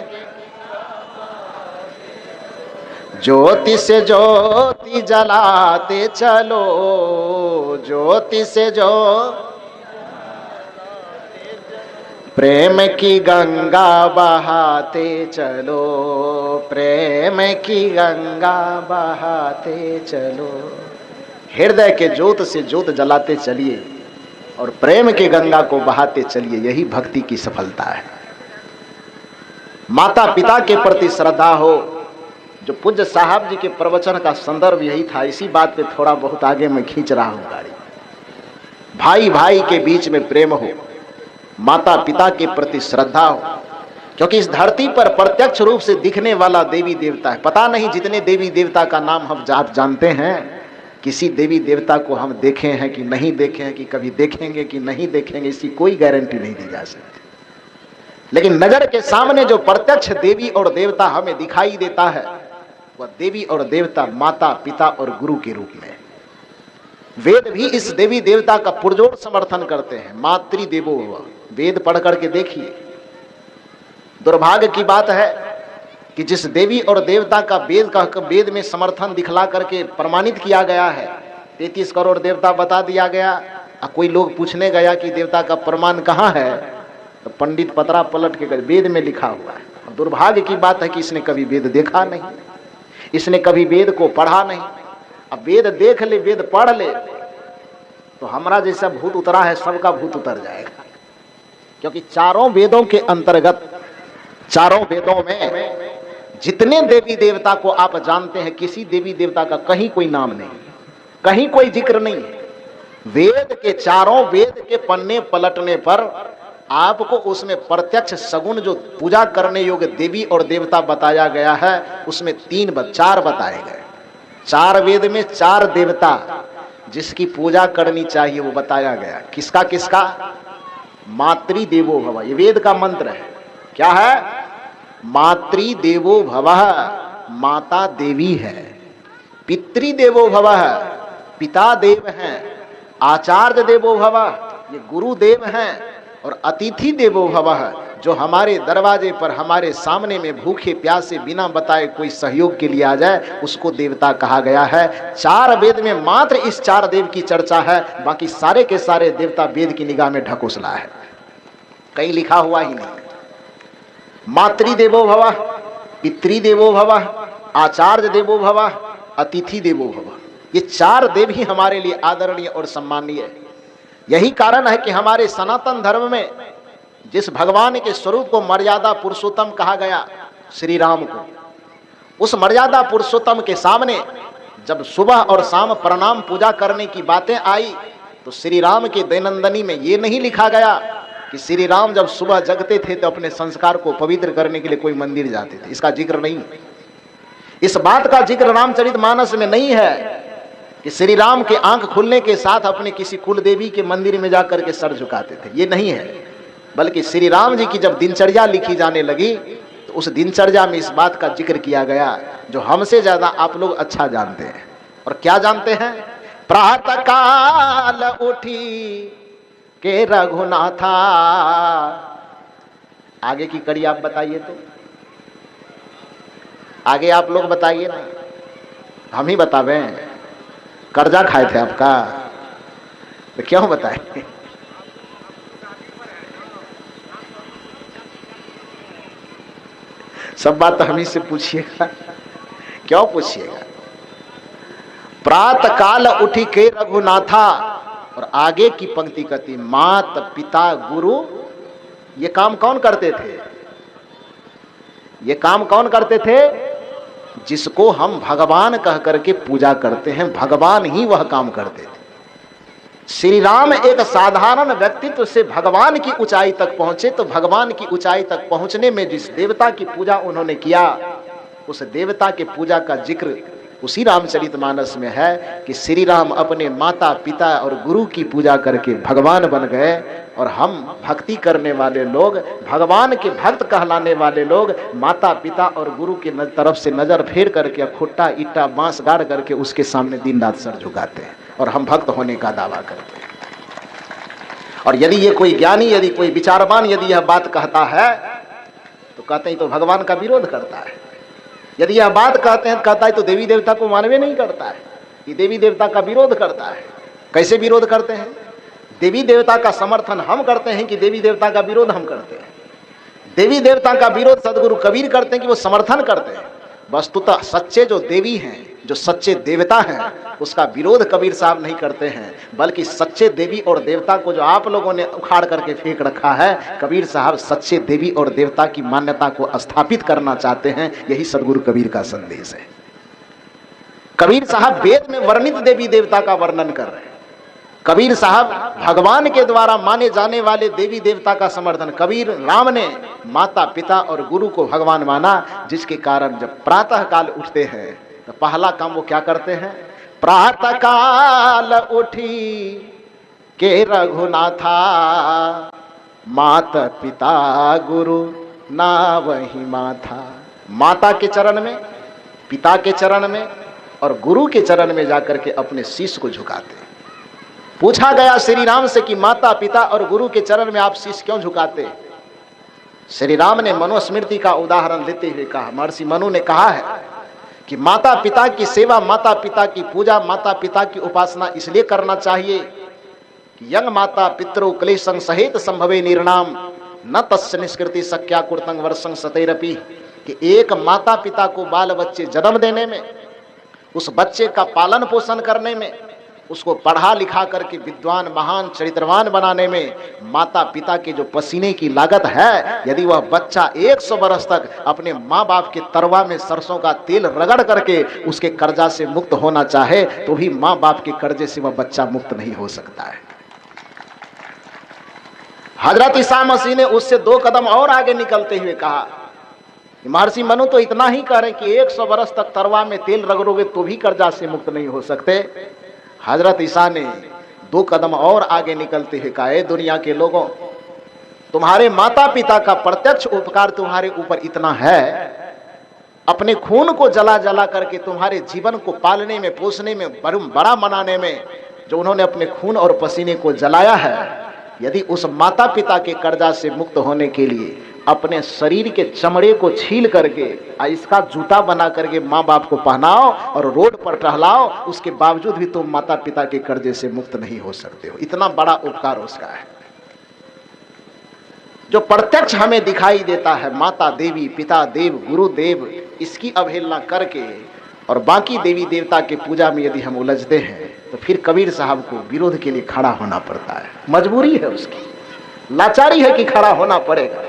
ज्योति से ज्योति जलाते चलो, ज्योति से प्रेम की गंगा बहाते चलो, प्रेम की गंगा बहाते चलो। हृदय के ज्योत से ज्योत जलाते चलिए और प्रेम की गंगा को बहाते चलिए, यही भक्ति की सफलता है। माता पिता के प्रति श्रद्धा हो, जो पूज्य साहब जी के प्रवचन का संदर्भ यही था। इसी बात पे थोड़ा बहुत आगे मैं खींच रहा हूं गाड़ी। भाई भाई के बीच में प्रेम हो, माता पिता के प्रति श्रद्धा हो, क्योंकि इस धरती पर प्रत्यक्ष रूप से दिखने वाला देवी देवता है। पता नहीं जितने देवी देवता का नाम हम जानते हैं, किसी देवी देवता को हम देखे हैं कि नहीं देखे हैं, कि कभी देखेंगे कि नहीं देखेंगे, इसकी कोई गारंटी नहीं दी जा सकती। लेकिन नजर के सामने जो प्रत्यक्ष देवी और देवता हमें दिखाई देता है, वह देवी और देवता माता पिता और गुरु के रूप में। वेद भी इस देवी देवता का पुरजोर समर्थन करते हैं। मातृदेवो भव, वेद पढ़ करके देखिए। दुर्भाग्य की बात है कि जिस देवी और देवता का वेद में समर्थन दिखला करके प्रमाणित किया गया है, 33 करोड़ देवता बता दिया गया। कोई लोग पूछने गया कि देवता का प्रमाण कहाँ है, तो पंडित पतरा पलट के वेद में लिखा हुआ है। और दुर्भाग्य की बात है कि इसने कभी वेद देखा नहीं, इसने कभी वेद को पढ़ा नहीं। अब वेद देख ले, वेद पढ़ ले, तो हमारा जैसा भूत उतरा है सबका भूत उतर जाएगा। क्योंकि चारों वेदों के अंतर्गत, चारों वेदों में जितने देवी देवता को आप जानते हैं, किसी देवी देवता का कहीं कोई नाम नहीं, कहीं कोई जिक्र नहीं है। वेद के चारों वेद के पन्ने पलटने पर आपको उसमें प्रत्यक्ष सगुण जो पूजा करने योग्य देवी और देवता बताया गया है, उसमें 4 बताए गए। 4 वेद में 4 देवता जिसकी पूजा करनी चाहिए वो बताया गया। किसका किसका? मातृदेवो भव, ये वेद का मंत्र है। क्या है? मातृदेवो भवः, माता देवी है। पितृदेवो भवः, पिता देव हैं। आचार्य देवो भवः, ये गुरुदेव हैं। और अतिथि देवो भवः, जो हमारे दरवाजे पर हमारे सामने में भूखे प्यासे बिना बताए कोई सहयोग के लिए आ जाए, उसको देवता कहा गया है। 4 वेद में मात्र इस 4 देव की चर्चा है, बाकी सारे के सारे देवता वेद की निगाह में ढकोसला है, कहीं लिखा हुआ ही नहीं। मातृदेवो भवः, पितृदेवो भवः, आचार्य देवो भवः, अतिथि देवो भवः, ये 4 देव ही हमारे लिए आदरणीय और सम्मानीय है। यही कारण है कि हमारे सनातन धर्म में जिस भगवान के स्वरूप को मर्यादा पुरुषोत्तम कहा गया, श्री राम को, उस मर्यादा पुरुषोत्तम के सामने जब सुबह और शाम प्रणाम पूजा करने की बातें आई, तो श्री राम के दैनंदिनी में ये नहीं लिखा गया कि श्री राम जब सुबह जगते थे तो अपने संस्कार को पवित्र करने के लिए कोई मंदिर जाते थे। इसका जिक्र नहीं। इस बात का जिक्र रामचरितमानस में नहीं है कि श्री राम के आंख खुलने के साथ अपने किसी कुल देवी के मंदिर में जाकर के सर झुकाते थे, ये नहीं है। बल्कि श्री राम जी की जब दिनचर्या लिखी जाने लगी, तो उस दिनचर्या में इस बात का जिक्र किया गया जो हमसे ज्यादा आप लोग अच्छा जानते हैं। और क्या जानते हैं? प्रातः काल उठी के रघुनाथा। आगे की कड़ी आप बताइए, तो आगे आप लोग बताइए ना, हम ही बतावे। कर्जा खाए थे आपका, तो क्यों बताए? सब बात तो हम ही से पूछिएगा, क्यों पूछिएगा? प्रातः काल उठी के रघुनाथा। और आगे की पंक्ति कहती, मात पिता गुरु। ये काम कौन करते थे? ये काम कौन करते थे? जिसको हम भगवान कह करके पूजा करते हैं, भगवान ही वह काम करते थे। श्री राम एक साधारण व्यक्तित्व से भगवान की ऊंचाई तक पहुंचे, तो भगवान की ऊंचाई तक पहुंचने में जिस देवता की पूजा उन्होंने किया, उस देवता के पूजा का जिक्र उसी रामचरितमानस में है कि श्री राम अपने माता पिता और गुरु की पूजा करके भगवान बन गए, और हम भक्ति करने वाले लोग, भगवान के भक्त कहलाने वाले लोग, माता पिता और गुरु की तरफ से नजर फेर करके खुट्टा ईटा बांस गाड़ करके उसके सामने दिन रात सर झुकाते हैं और हम भक्त होने का दावा करते हैं। और यदि ये कोई ज्ञानी, यदि कोई विचारवान यदि यह बात कहता है तो कहते हैं तो भगवान का विरोध करता है। यदि यह बात कहते हैं कहता है तो देवी देवता को मानवे नहीं करता है, ये देवी देवता का विरोध करता है। कैसे विरोध करते हैं? देवी देवता का समर्थन हम करते हैं कि देवी देवता का विरोध हम करते हैं? देवी देवता का विरोध सदगुरु कबीर करते हैं कि वो समर्थन करते हैं। वस्तुतः सच्चे जो देवी हैं, जो सच्चे देवता हैं, उसका विरोध कबीर साहब नहीं करते हैं, बल्कि सच्चे देवी और देवता को जो आप लोगों ने उखाड़ करके फेंक रखा है, कबीर साहब सच्चे देवी और देवता की मान्यता को स्थापित करना चाहते हैं। यही सदगुरु कबीर का संदेश है। कबीर साहब वेद में वर्णित देवी देवता का वर्णन कर रहे हैं। कबीर साहब भगवान के द्वारा माने जाने वाले देवी देवता का समर्थन। कबीर राम ने माता पिता और गुरु को भगवान माना, जिसके कारण जब प्रातः काल उठते हैं तो पहला काम वो क्या करते हैं? प्रातः काल उठी के रघुनाथा, माता पिता गुरु ना वही माथा। माता के चरण में, पिता के चरण में और गुरु के चरण में जाकर के अपने शीश को झुकाते। पूछा गया श्री राम से कि माता पिता और गुरु के चरण में आप शीश क्यों झुकाते? श्री राम ने मनुस्मृति का उदाहरण देते हुए कहा, महर्षि मनु ने कहा है कि माता पिता की सेवा, माता पिता की पूजा, माता पिता की उपासना इसलिए करना चाहिए कि यंग माता पितरो क्लेशं सहित संभवे निर्णाम न तस्य निष्कृति शक्या कुर्तंग वर्षं सतैरपि, कि एक माता पिता को बाल बच्चे जन्म देने में, उस बच्चे का पालन पोषण करने में, उसको पढ़ा लिखा करके विद्वान महान चरित्रवान बनाने में माता पिता के जो पसीने की लागत है, यदि वह बच्चा 100 वर्ष तक अपने माँ बाप के तरवा में सरसों का तेल रगड़ करके उसके कर्जा से मुक्त होना चाहे तो भी माँ बाप के कर्जे से वह बच्चा मुक्त नहीं हो सकता है। हजरत ईसा मसीह ने उससे 2 कदम और आगे निकलते हुए कहा, महर्षि मनु तो इतना ही कह रहे कि 100 वर्ष तक तरवा में तेल रगड़ोगे तो भी कर्जा से मुक्त नहीं हो सकते। हजरत ईसा ने 2 कदम और आगे निकलते हुए कहा, दुनिया के लोगों, तुम्हारे माता पिता का प्रत्यक्ष उपकार तुम्हारे ऊपर इतना है, अपने खून को जला जला करके तुम्हारे जीवन को पालने में, पोसने में, बड़ा बनाने में जो उन्होंने अपने खून और पसीने को जलाया है, यदि उस माता पिता के कर्जा से मुक्त होने के लिए अपने शरीर के चमड़े को छील करके इसका जूता बना करके माँ बाप को पहनाओ और रोड पर टहलाओ, उसके बावजूद भी तुम माता पिता के कर्जे से मुक्त नहीं हो सकते हो। इतना बड़ा उपकार उसका है जो प्रत्यक्ष हमें दिखाई देता है। माता देवी, पिता देव, गुरु देव, इसकी अवहेलना करके और बाकी देवी देवता के पूजा में यदि हम उलझते हैं तो फिर कबीर साहब को विरोध के लिए खड़ा होना पड़ता है। मजबूरी है उसकी, लाचारी है कि खड़ा होना पड़ेगा।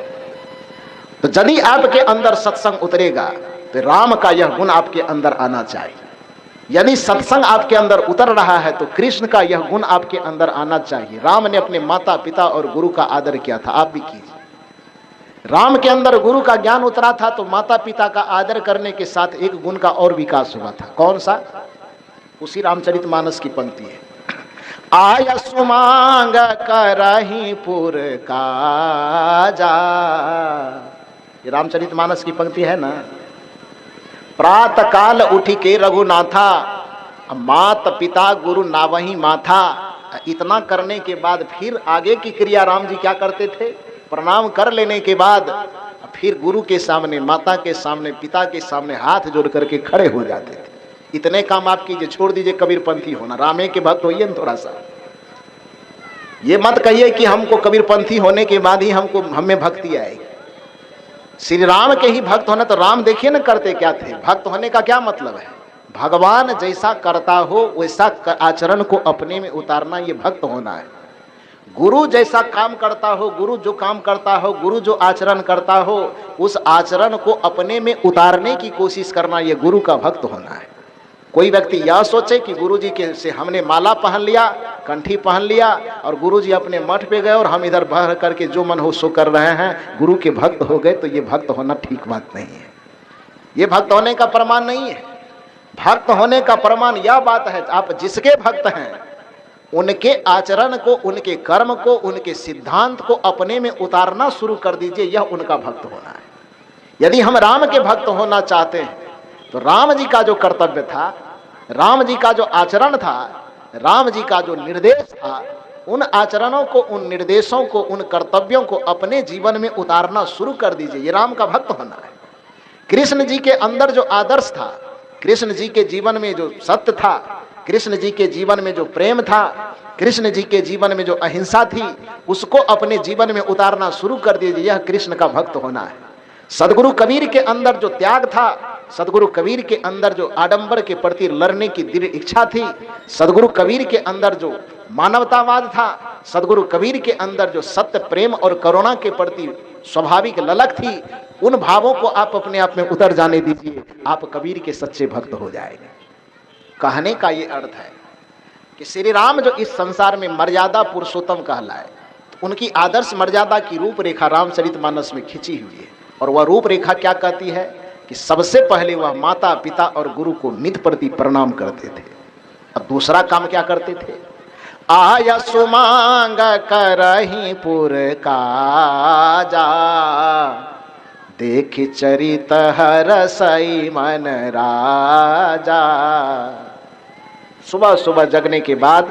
तो यदि आपके अंदर सत्संग उतरेगा तो राम का यह गुण आपके अंदर आना चाहिए। यदि सत्संग आपके अंदर उतर रहा है तो कृष्ण का यह गुण आपके अंदर आना चाहिए। राम ने अपने माता पिता और गुरु का आदर किया था, आप भी कीजिए। राम के अंदर गुरु का ज्ञान उतरा था तो माता पिता का आदर करने के साथ एक गुण का और विकास हुआ था। कौन सा? उसी रामचरितमानस की पंक्ति है, आया सुमांग करही पुर काजा। ये रामचरितमानस की पंक्ति है ना। प्रातः काल उठी के रघुनाथा, माता पिता गुरु नावही माथा। इतना करने के बाद फिर आगे की क्रिया राम जी क्या करते थे? प्रणाम कर लेने के बाद फिर गुरु के सामने, माता के सामने, पिता के सामने हाथ जोड़ करके खड़े हो जाते थे। इतने काम आप कीजिए, छोड़ दीजिए कबीरपंथी होना, रामे के भक्त होइए थोड़ा सा। ये मत कहिए कि हमको कबीरपंथी होने के बाद ही हमें भक्ति आएगी। श्री राम के ही भक्त होना, तो राम देखिए ना करते क्या थे। भक्त होने का क्या मतलब है? भगवान जैसा करता हो वैसा आचरण को अपने में उतारना, ये भक्त होना है। गुरु जैसा काम करता हो, गुरु जो काम करता हो, गुरु जो आचरण करता हो, उस आचरण को अपने में उतारने की कोशिश करना, ये गुरु का भक्त होना है। कोई व्यक्ति यह सोचे कि गुरुजी के से हमने माला पहन लिया, कंठी पहन लिया और गुरुजी अपने मठ पे गए और हम इधर बह करके जो मन हो सो कर रहे हैं, गुरु के भक्त हो गए, तो ये भक्त होना ठीक बात नहीं है। ये भक्त होने का प्रमाण नहीं है। भक्त होने का प्रमाण यह बात है, आप जिसके भक्त हैं उनके आचरण को, उनके कर्म को, उनके सिद्धांत को अपने में उतारना शुरू कर दीजिए, यह उनका भक्त होना है। यदि हम राम के भक्त होना चाहते हैं तो राम जी का जो कर्तव्य था, राम जी का जो आचरण था, राम जी का जो निर्देश था, उन आचरणों को, उन निर्देशों को, उन कर्तव्यों को अपने जीवन में उतारना शुरू कर दीजिए। ये राम का भक्त होना है। कृष्ण जी के अंदर जो आदर्श था, कृष्ण जी के जीवन में जो सत्य था, कृष्ण जी के जीवन में जो प्रेम था, कृष्ण जी के जीवन में जो अहिंसा थी, उसको अपने जीवन में उतारना शुरू कर दीजिए। यह कृष्ण का भक्त होना है। सदगुरु कबीर के अंदर जो त्याग था, सदगुरु कबीर के अंदर जो आडंबर के प्रति लड़ने की दृढ़ इच्छा थी, सदगुरु कबीर के अंदर जो मानवतावाद था, सदगुरु कबीर के अंदर जो सत्य, प्रेम और करुणा के प्रति स्वाभाविक ललक थी, उन भावों को आप अपने आप में उतर जाने दीजिए, आप कबीर के सच्चे भक्त हो जाएंगे। कहने का ये अर्थ है कि श्री राम जो इस संसार में मर्यादा पुरुषोत्तम कहलाए, तो उनकी आदर्श मर्यादा की रूपरेखा रामचरितमानस में खिंची हुई है। और वह रूपरेखा क्या कहती है कि सबसे पहले वह माता, पिता और गुरु को नित प्रति प्रणाम करते थे। अब दूसरा काम क्या करते थे? आया सुमांग करहि पुर काजा, देख चरित हरसई मन राजा। सुबह सुबह जगने के बाद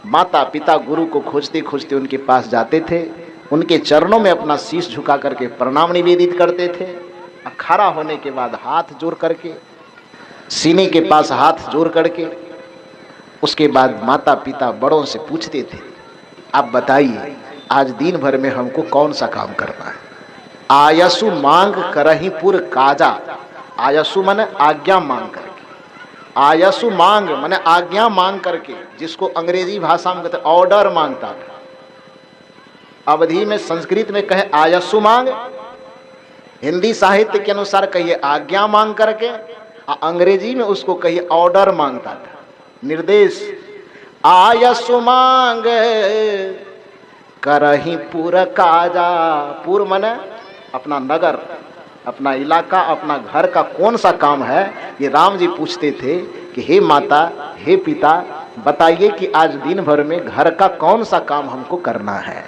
माता, पिता, गुरु को खोजते खोजते उनके पास जाते थे, उनके चरणों में अपना शीश झुका करके प्रणाम निवेदित करते थे। खड़ा होने के बाद हाथ जोड़ करके, सीने के पास हाथ जोड़ करके, उसके बाद माता पिता बड़ों से पूछते थे, आप बताइए आज दिन भर में हमको कौन सा काम करना है। आयसु मांग करहि पुर काजा। आयसु माने आज्ञा मांग करके, आयसु मांग माने आज्ञा मांग करके, जिसको अंग्रेजी भाषा में कहते ऑर्डर मांगता था। अवधि में संस्कृत में कहे आयसु मांग, हिंदी साहित्य के अनुसार कहिए आज्ञा मांग करके, अंग्रेजी में उसको कहिए ऑर्डर मांगता था, निर्देश। आयसु मांग करहि पुर काजा। पुर माने अपना नगर, अपना इलाका, अपना घर का कौन सा काम है, ये राम जी पूछते थे कि हे माता, हे पिता, बताइए कि आज दिन भर में घर का कौन सा काम हमको करना है।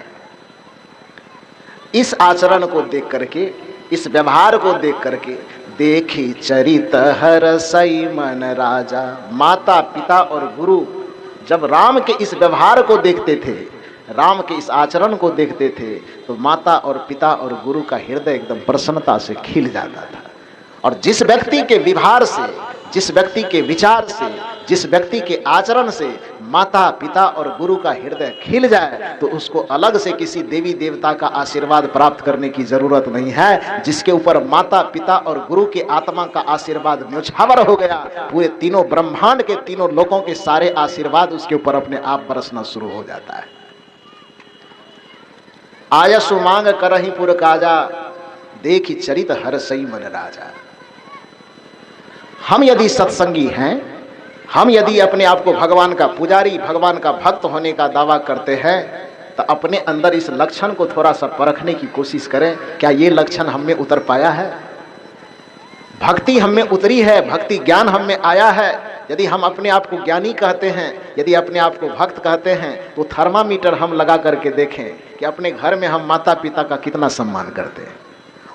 इस आचरण को देख करके, इस व्यवहार को देख करके, देखी चरित हरसई मन राजा। माता, पिता और गुरु जब राम के इस व्यवहार को देखते थे, राम के इस आचरण को देखते थे, तो माता और पिता और गुरु का हृदय एकदम प्रसन्नता से खिल जाता था। और जिस व्यक्ति के व्यवहार से, जिस व्यक्ति के विचार से, जिस व्यक्ति के आचरण से माता, पिता और गुरु का हृदय खिल जाए, तो उसको अलग से किसी देवी देवता का आशीर्वाद प्राप्त करने की जरूरत नहीं है। जिसके ऊपर माता, पिता और गुरु के आत्मा का आशीर्वाद न्योछावर हो गया, पूरे तीनों ब्रह्मांड के तीनों लोगों के सारे आशीर्वाद उसके ऊपर अपने आप बरसना शुरू हो जाता है। आयसु मांग करहि पुर काजा, देखि चरित हरसई मन राजा। हम यदि सत्संगी हैं, हम यदि अपने आप को भगवान का पुजारी, भगवान का भक्त होने का दावा करते हैं, तो अपने अंदर इस लक्षण को थोड़ा सा परखने की कोशिश करें। क्या ये लक्षण हम में उतर पाया है? भक्ति हम में उतरी है? भक्ति ज्ञान हम में आया है? यदि हम अपने आप को ज्ञानी कहते हैं, यदि अपने आप को भक्त कहते हैं, तो थर्मामीटर हम लगा करके देखें कि अपने घर में हम माता पिता का कितना सम्मान करते हैं।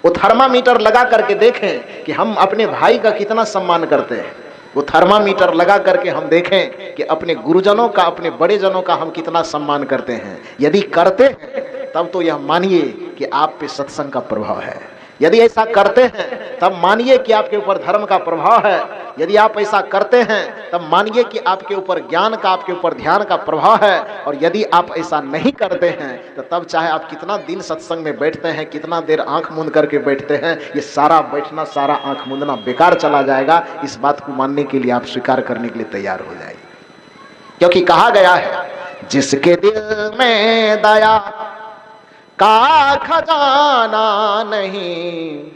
वो थर्मामीटर लगा करके देखें कि हम अपने भाई का कितना सम्मान करते हैं। वो थर्मामीटर लगा करके हम देखें कि अपने गुरुजनों का, अपने बड़े जनों का हम कितना सम्मान करते हैं। यदि करते हैं तब तो यह मानिए कि आप पे सत्संग का प्रभाव है। यदि ऐसा करते हैं तब मानिए कि आपके ऊपर धर्म का प्रभाव है। यदि आप ऐसा करते हैं तब मानिए कि आपके ऊपर ज्ञान का, आपके ऊपर ध्यान का प्रभाव है। और यदि आप ऐसा नहीं करते हैं तो तब चाहे आप कितना दिन सत्संग में बैठते हैं, कितना देर आंख मूंद करके बैठते हैं, ये सारा बैठना, सारा आंख मूंदना बेकार चला जाएगा। इस बात को मानने के लिए आप स्वीकार करने के लिए तैयार हो जाइए। क्योंकि कहा गया है, जिसके दिल में दया का खजाना नहीं,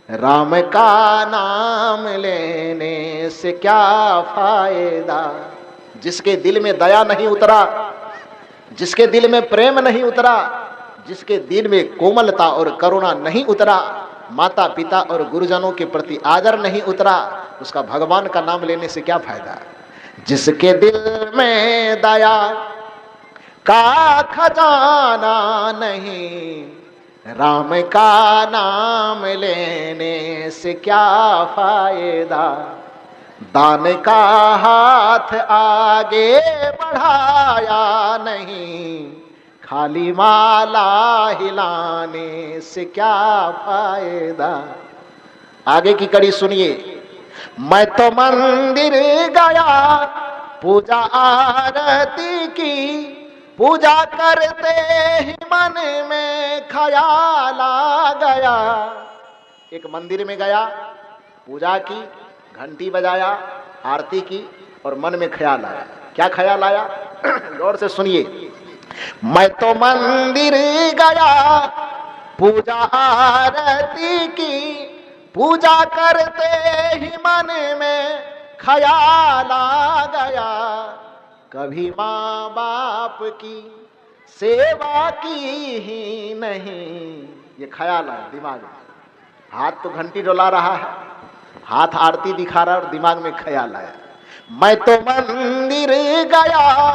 राम का नाम लेने से क्या फायदा। जिसके दिल में दया नहीं उतरा, जिसके दिल में प्रेम नहीं उतरा, जिसके दिल में कोमलता और करुणा नहीं उतरा, माता पिता और गुरुजनों के प्रति आदर नहीं उतरा, उसका भगवान का नाम लेने से क्या फायदा। जिसके दिल में दया का खजाना नहीं, राम का नाम लेने से क्या फायदा। दान का हाथ आगे बढ़ाया नहीं, खाली माला हिलाने से क्या फायदा। आगे की कड़ी सुनिए। मैं तो मंदिर गया, पूजा आरती की, पूजा करते ही मन में ख्याल आ गया। एक मंदिर में गया, पूजा की, घंटी बजाया, आरती की और मन में ख्याल आया। क्या ख्याल आया? गौर से सुनिए। मैं तो मंदिर गया, पूजा आरती की, पूजा करते ही मन में ख्याल आ गया। कभी माँ बाप की सेवा की ही नहीं, ये ख्याल है दिमाग में। हाथ तो घंटी डोला रहा है, हाथ आरती दिखा रहा है और दिमाग में ख्याल आया। मैं तो मंदिर गया,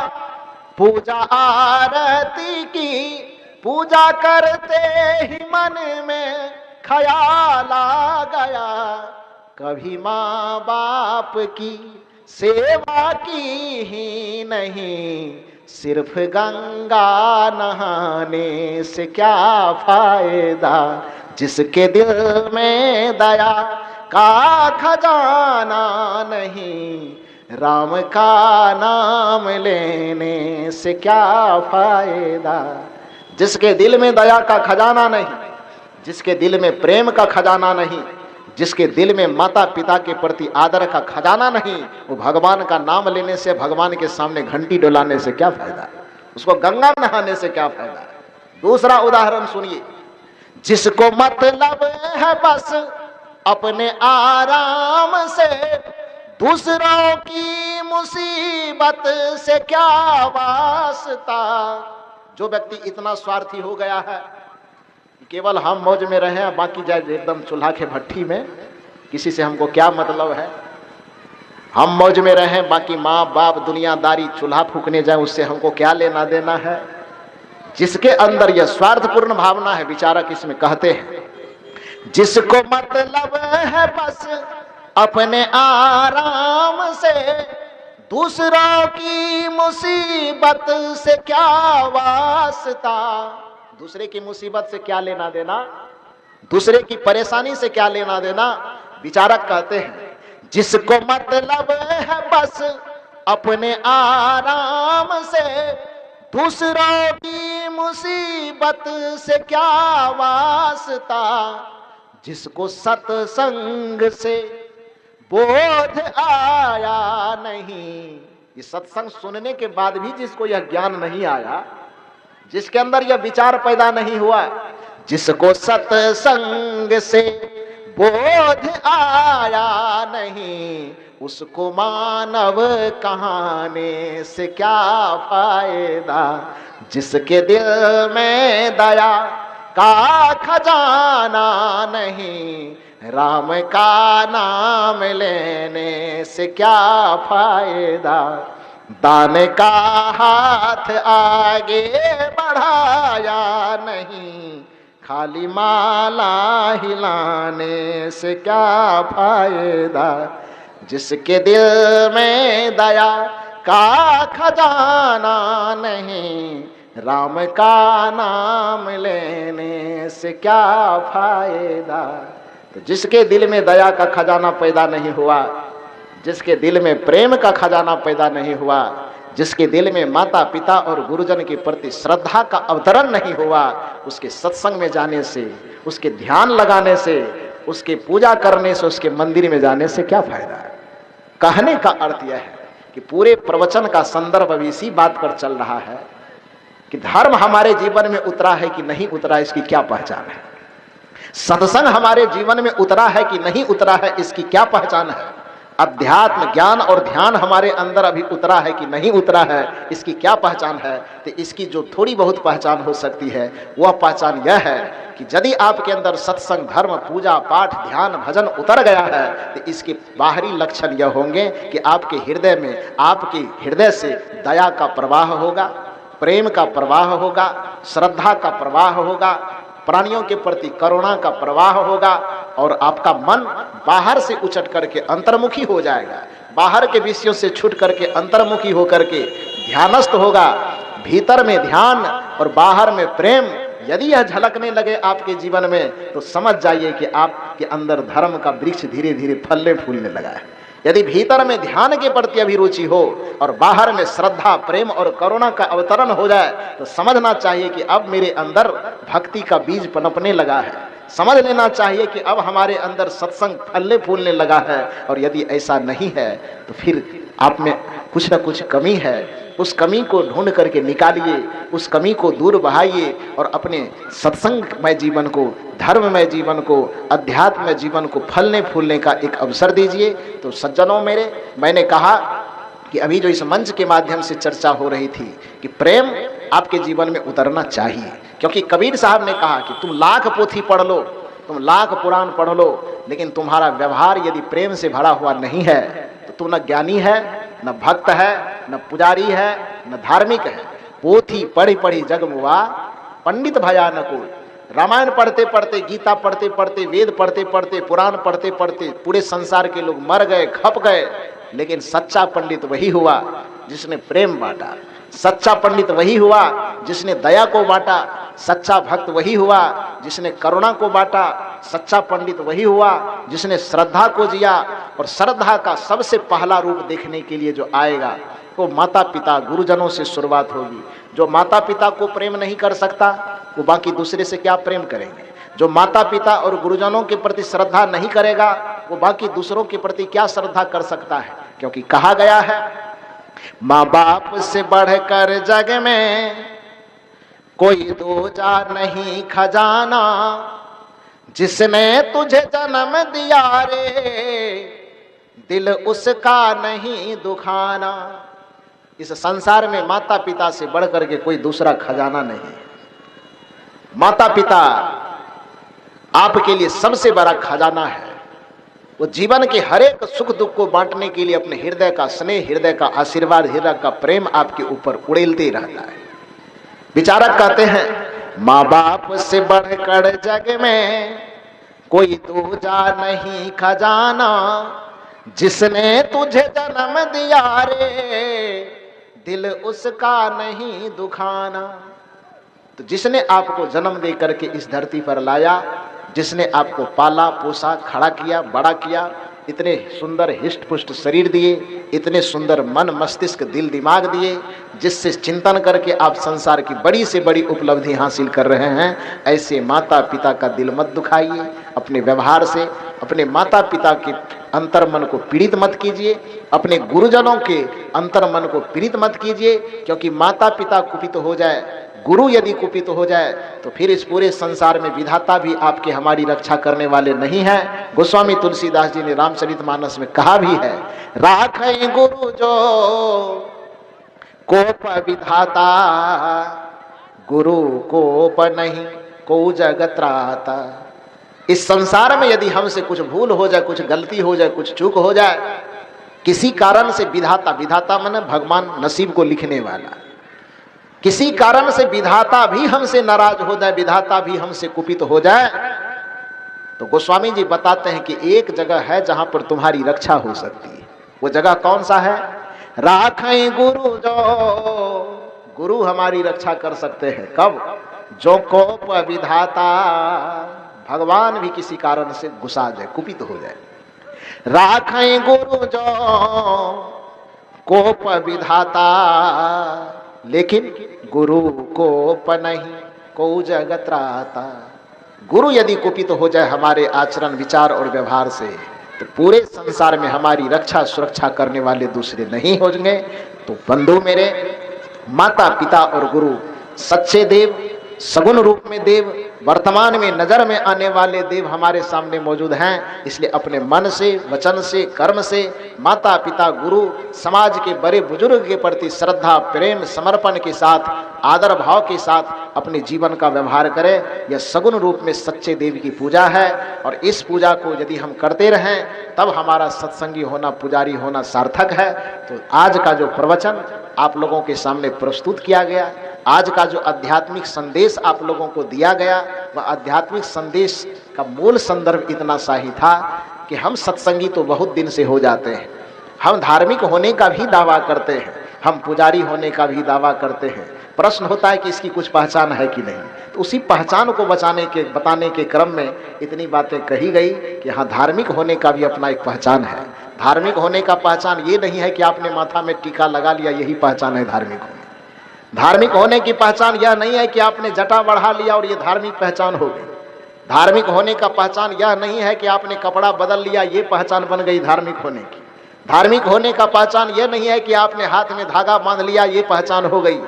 पूजा आरती की, पूजा करते ही मन में ख्याल आ गया। कभी माँ बाप की सेवा की ही नहीं, सिर्फ गंगा नहाने से क्या फायदा। जिसके दिल में दया का खजाना नहीं, राम का नाम लेने से क्या फायदा। जिसके दिल में दया का खजाना नहीं, जिसके दिल में प्रेम का खजाना नहीं, जिसके दिल में माता पिता के प्रति आदर का खजाना नहीं, वो भगवान का नाम लेने से, भगवान के सामने घंटी डोलाने से क्या फायदा, उसको गंगा नहाने से क्या फायदा। दूसरा उदाहरण सुनिए। जिसको मतलब है बस अपने आराम से, दूसरों की मुसीबत से क्या वास्ता। जो व्यक्ति इतना स्वार्थी हो गया है केवल हम मौज में रहे, बाकी जाए एकदम चूल्हा के भट्ठी में, किसी से हमको क्या मतलब है। हम मौज में रहें, बाकी माँ बाप दुनियादारी चूल्हा फूकने जाए, उससे हमको क्या लेना देना है। जिसके अंदर यह स्वार्थपूर्ण भावना है, विचारक इसमें कहते हैं जिसको मतलब है बस अपने आराम से, दूसरों की मुसीबत से क्या वास्ता। दूसरे की मुसीबत से क्या लेना देना, दूसरे की परेशानी से क्या लेना देना। विचारक कहते हैं जिसको मतलब है बस अपने आराम से, दूसरों की मुसीबत से क्या वास्ता। जिसको सत्संग से बोध आया नहीं, ये सत्संग सुनने के बाद भी जिसको यह ज्ञान नहीं आया, जिसके अंदर यह विचार पैदा नहीं हुआ, जिसको सत्संग से बोध आया नहीं, उसको मानव कहाने से क्या फायदा। जिसके दिल में दया का खजाना नहीं, राम का नाम लेने से क्या फायदा। दान का हाथ आगे बढ़ाया नहीं, खाली माला हिलाने से क्या फायदा। जिसके दिल में दया का खजाना नहीं, राम का नाम लेने से क्या फायदा। तो जिसके दिल में दया का खजाना पैदा नहीं हुआ, जिसके दिल में प्रेम का खजाना पैदा नहीं हुआ, जिसके दिल में माता पिता और गुरुजन के प्रति श्रद्धा का अवतरण नहीं हुआ, उसके सत्संग में जाने से, उसके ध्यान लगाने से, उसके पूजा करने से, उसके मंदिर में जाने से क्या फायदा है। कहने का अर्थ यह है कि पूरे प्रवचन का संदर्भ अब इसी बात पर चल रहा है कि धर्म हमारे जीवन में उतरा है कि नहीं उतरा, इसकी क्या पहचान है। सत्संग हमारे जीवन में उतरा है कि नहीं उतरा है, इसकी क्या पहचान है। अध्यात्म ज्ञान और ध्यान हमारे अंदर अभी उतरा है कि नहीं उतरा है, इसकी क्या पहचान है? तो इसकी जो थोड़ी बहुत पहचान हो सकती है वह पहचान यह है कि यदि आपके अंदर सत्संग, धर्म, पूजा पाठ, ध्यान, भजन उतर गया है तो इसके बाहरी लक्षण यह होंगे कि आपके हृदय में, आपके हृदय से दया का प्रवाह होगा, प्रेम का प्रवाह होगा, श्रद्धा का प्रवाह होगा, प्राणियों के प्रति करुणा का प्रवाह होगा और आपका मन बाहर से उचट करके अंतर्मुखी हो जाएगा, बाहर के विषयों से छूट करके अंतर्मुखी होकर के ध्यानस्थ होगा। भीतर में ध्यान और बाहर में प्रेम यदि यह झलकने लगे आपके जीवन में तो समझ जाइए कि आपके अंदर धर्म का वृक्ष धीरे धीरे फलने फूलने लगा है। यदि भीतर में ध्यान के प्रति अभिरुचि हो और बाहर में श्रद्धा, प्रेम और करुणा का अवतरण हो जाए तो समझना चाहिए कि अब मेरे अंदर भक्ति का बीज पनपने लगा है। समझ लेना चाहिए कि अब हमारे अंदर सत्संग फलने फूलने लगा है। और यदि ऐसा नहीं है तो फिर आप में कुछ न कुछ कमी है। उस कमी को ढूंढ करके निकालिए, उस कमी को दूर बहाइए और अपने सत्संगमय जीवन को, धर्ममय जीवन को, अध्यात्ममय जीवन को फलने फूलने का एक अवसर दीजिए। तो सज्जनों मेरे, मैंने कहा कि अभी जो इस मंच के माध्यम से चर्चा हो रही थी कि प्रेम आपके जीवन में उतरना चाहिए, क्योंकि कबीर साहब ने कहा कि तुम लाख पोथी पढ़ लो, तुम लाख पुराण पढ़ लो, लेकिन तुम्हारा व्यवहार यदि प्रेम से भरा हुआ नहीं है तो तुम न ज्ञानी है, न भक्त है, न पुजारी है, न धार्मिक है। पोथी पढ़ी पढ़ी जग मुआ, पंडित भया न कोई। रामायण पढ़ते पढ़ते, गीता पढ़ते पढ़ते, वेद पढ़ते पढ़ते, पुराण पढ़ते पढ़ते पूरे संसार के लोग मर गए, खप गए, लेकिन सच्चा पंडित वही हुआ जिसने प्रेम बांटा। सच्चा पंडित वही हुआ जिसने दया को बांटा। सच्चा भक्त वही हुआ जिसने करुणा को बांटा। सच्चा पंडित वही हुआ जिसने श्रद्धा को जिया। और श्रद्धा का सबसे पहला रूप देखने के लिए जो आएगा वो माता पिता, गुरुजनों से शुरुआत होगी। जो माता पिता को प्रेम नहीं कर सकता वो बाकी दूसरे से क्या प्रेम करेंगे? जो माता पिता और गुरुजनों के प्रति श्रद्धा नहीं करेगा वो बाकी दूसरों के प्रति क्या श्रद्धा कर सकता है? क्योंकि कहा गया है, माँ बाप से बढ़कर जग में कोई दूजा नहीं खजाना, जिसने तुझे जन्म दिया रे दिल उसका नहीं दुखाना। इस संसार में माता पिता से बढ़कर के कोई दूसरा खजाना नहीं। माता पिता आपके लिए सबसे बड़ा खजाना है। वो जीवन के हर एक सुख दुख को बांटने के लिए अपने हृदय का स्नेह, हृदय का आशीर्वाद, हृदय का प्रेम आपके ऊपर उड़ेलते रहता है। विचारक कहते हैं, माँ बाप से बढ़कर जग में कोई दूजा नहीं खजाना, जिसने तुझे जन्म दिया रे दिल उसका नहीं दुखाना। तो जिसने आपको जन्म दे करके इस धरती पर लाया, जिसने आपको पाला पोसा, खड़ा किया, बड़ा किया, इतने सुंदर हिष्ट पुष्ट शरीर दिए, इतने सुंदर मन मस्तिष्क दिल दिमाग दिए, जिससे चिंतन करके आप संसार की बड़ी से बड़ी उपलब्धि हासिल कर रहे हैं, ऐसे माता पिता का दिल मत दुखाइए। अपने व्यवहार से अपने माता पिता के अंतर मन को पीड़ित मत कीजिए, अपने गुरुजनों के अंतर मन को पीड़ित मत कीजिए। क्योंकि माता पिता कुपित हो जाए, गुरु यदि कुपित हो जाए तो फिर इस पूरे संसार में विधाता भी आपके हमारी रक्षा करने वाले नहीं हैं। गोस्वामी तुलसीदास जी ने रामचरितमानस में कहा भी है, राखै गुरु जो कोप विधाता, गुरु कोप नहीं को जगत त्राता। इस संसार में यदि हमसे कुछ भूल हो जाए, कुछ गलती हो जाए, कुछ चूक हो जाए, किसी कारण से विधाता, विधाता माने भगवान नसीब को लिखने वाला, किसी कारण से विधाता भी हमसे नाराज हो जाए, विधाता भी हमसे कुपित हो जाए, तो गोस्वामी जी बताते हैं कि एक जगह है जहां पर तुम्हारी रक्षा हो सकती है। वो जगह कौन सा है? राखै गुरु जो, गुरु हमारी रक्षा कर सकते हैं। कब? जो कोप विधाता, भगवान भी किसी कारण से गुस्सा जाए, कुपित हो जाए। राखै गुरु जो कोप विधाता, लेकिन गुरु कोप नहीं को जगत त्राता। गुरु यदि कुपित हो जाए हमारे आचरण, विचार और व्यवहार से, तो पूरे संसार में हमारी रक्षा सुरक्षा करने वाले दूसरे नहीं होंगे। तो बंधु मेरे, माता पिता और गुरु सच्चे देव, सगुण रूप में देव, वर्तमान में नजर में आने वाले देव हमारे सामने मौजूद हैं। इसलिए अपने मन से, वचन से, कर्म से माता पिता, गुरु, समाज के बड़े बुजुर्ग के प्रति श्रद्धा, प्रेम, समर्पण के साथ, आदर भाव के साथ अपने जीवन का व्यवहार करें। यह सगुण रूप में सच्चे देव की पूजा है और इस पूजा को यदि हम करते रहें तब हमारा सत्संगी होना, पुजारी होना सार्थक है। तो आज का जो प्रवचन आप लोगों के सामने प्रस्तुत किया गया, आज का जो आध्यात्मिक संदेश आप लोगों को दिया गया, वह आध्यात्मिक संदेश का मूल संदर्भ इतना सा ही था कि हम सत्संगी तो बहुत दिन से हो जाते हैं, हम धार्मिक होने का भी दावा करते हैं, हम पुजारी होने का भी दावा करते हैं। प्रश्न होता है कि इसकी कुछ पहचान है कि नहीं। तो उसी पहचान को बताने के क्रम में इतनी बातें कही गई कि हाँ, धार्मिक होने का भी अपना एक पहचान है। धार्मिक होने का पहचान ये नहीं है कि आपने माथा में टीका लगा लिया, यही पहचान है धार्मिक होने। धार्मिक होने की पहचान यह नहीं है कि आपने जटा बढ़ा लिया और ये धार्मिक पहचान हो गई। धार्मिक होने का पहचान यह नहीं है कि आपने कपड़ा बदल लिया, ये पहचान बन गई धार्मिक होने की। धार्मिक होने का पहचान यह नहीं है कि आपने हाथ में धागा बांध लिया, ये पहचान हो गई।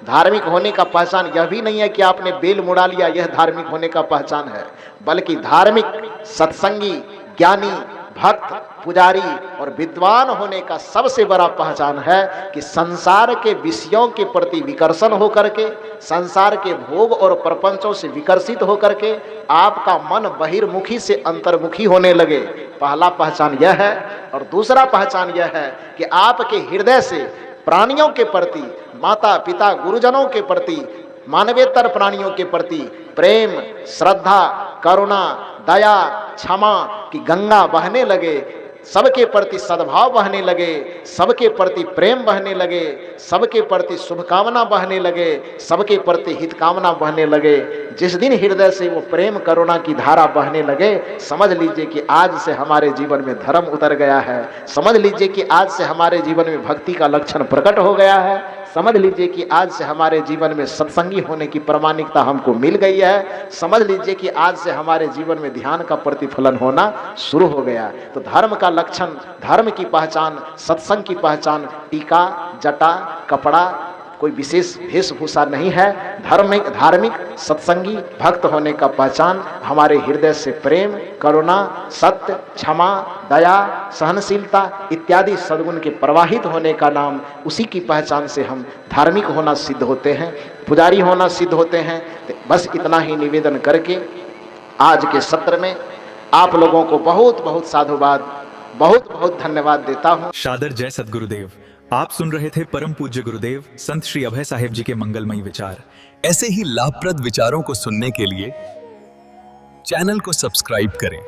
धार्मिक होने का पहचान यह भी नहीं है कि आपने बेल मुड़ा लिया, यह धार्मिक होने का पहचान है। बल्कि धार्मिक, सत्संगी, ज्ञानी, भक्त, पुजारी और विद्वान होने का सबसे बड़ा पहचान है कि संसार के विषयों के प्रति विकर्षण होकर के, संसार के भोग और प्रपंचों से विकर्षित होकर के आपका मन बहिर्मुखी से अंतर्मुखी होने लगे। पहला पहचान यह है। और दूसरा पहचान यह है कि आपके हृदय से प्राणियों के प्रति, माता पिता, गुरुजनों के प्रति, मानवेतर प्राणियों के प्रति प्रेम, श्रद्धा, करुणा, दया, क्षमा की गंगा बहने लगे, सबके प्रति सद्भाव बहने लगे, सबके प्रति प्रेम बहने लगे, सबके प्रति शुभकामना बहने लगे, सबके प्रति हितकामना बहने लगे। जिस दिन हृदय से वो प्रेम, करुणा की धारा बहने लगे, समझ लीजिए कि आज से हमारे जीवन में धर्म उतर गया है। समझ लीजिए कि आज से हमारे जीवन में भक्ति का लक्षण प्रकट हो गया है। समझ लीजिए कि आज से हमारे जीवन में सत्संगी होने की प्रामाणिकता हमको मिल गई है। समझ लीजिए कि आज से हमारे जीवन में ध्यान का प्रतिफलन होना शुरू हो गया। तो धर्म का लक्षण, धर्म की पहचान, सत्संग की पहचान टीका, जटा, कपड़ा, कोई विशेष वेशभूषा नहीं है। धार्मिक, सत्संगी, भक्त होने का पहचान हमारे हृदय से प्रेम, करुणा, सत्य, क्षमा, दया, सहनशीलता इत्यादि सद्गुण के प्रवाहित होने का नाम, उसी की पहचान से हम धार्मिक होना सिद्ध होते हैं, पुजारी होना सिद्ध होते हैं। तो बस इतना ही निवेदन करके आज के सत्र में आप लोगों को बहुत बहुत साधुवाद, बहुत बहुत धन्यवाद देता हूँ। शादर जय सद्गुरुदेव। आप सुन रहे थे परम पूज्य गुरुदेव संत श्री अभय साहेब जी के मंगलमयी विचार। ऐसे ही लाभप्रद विचारों को सुनने के लिए चैनल को सब्सक्राइब करें।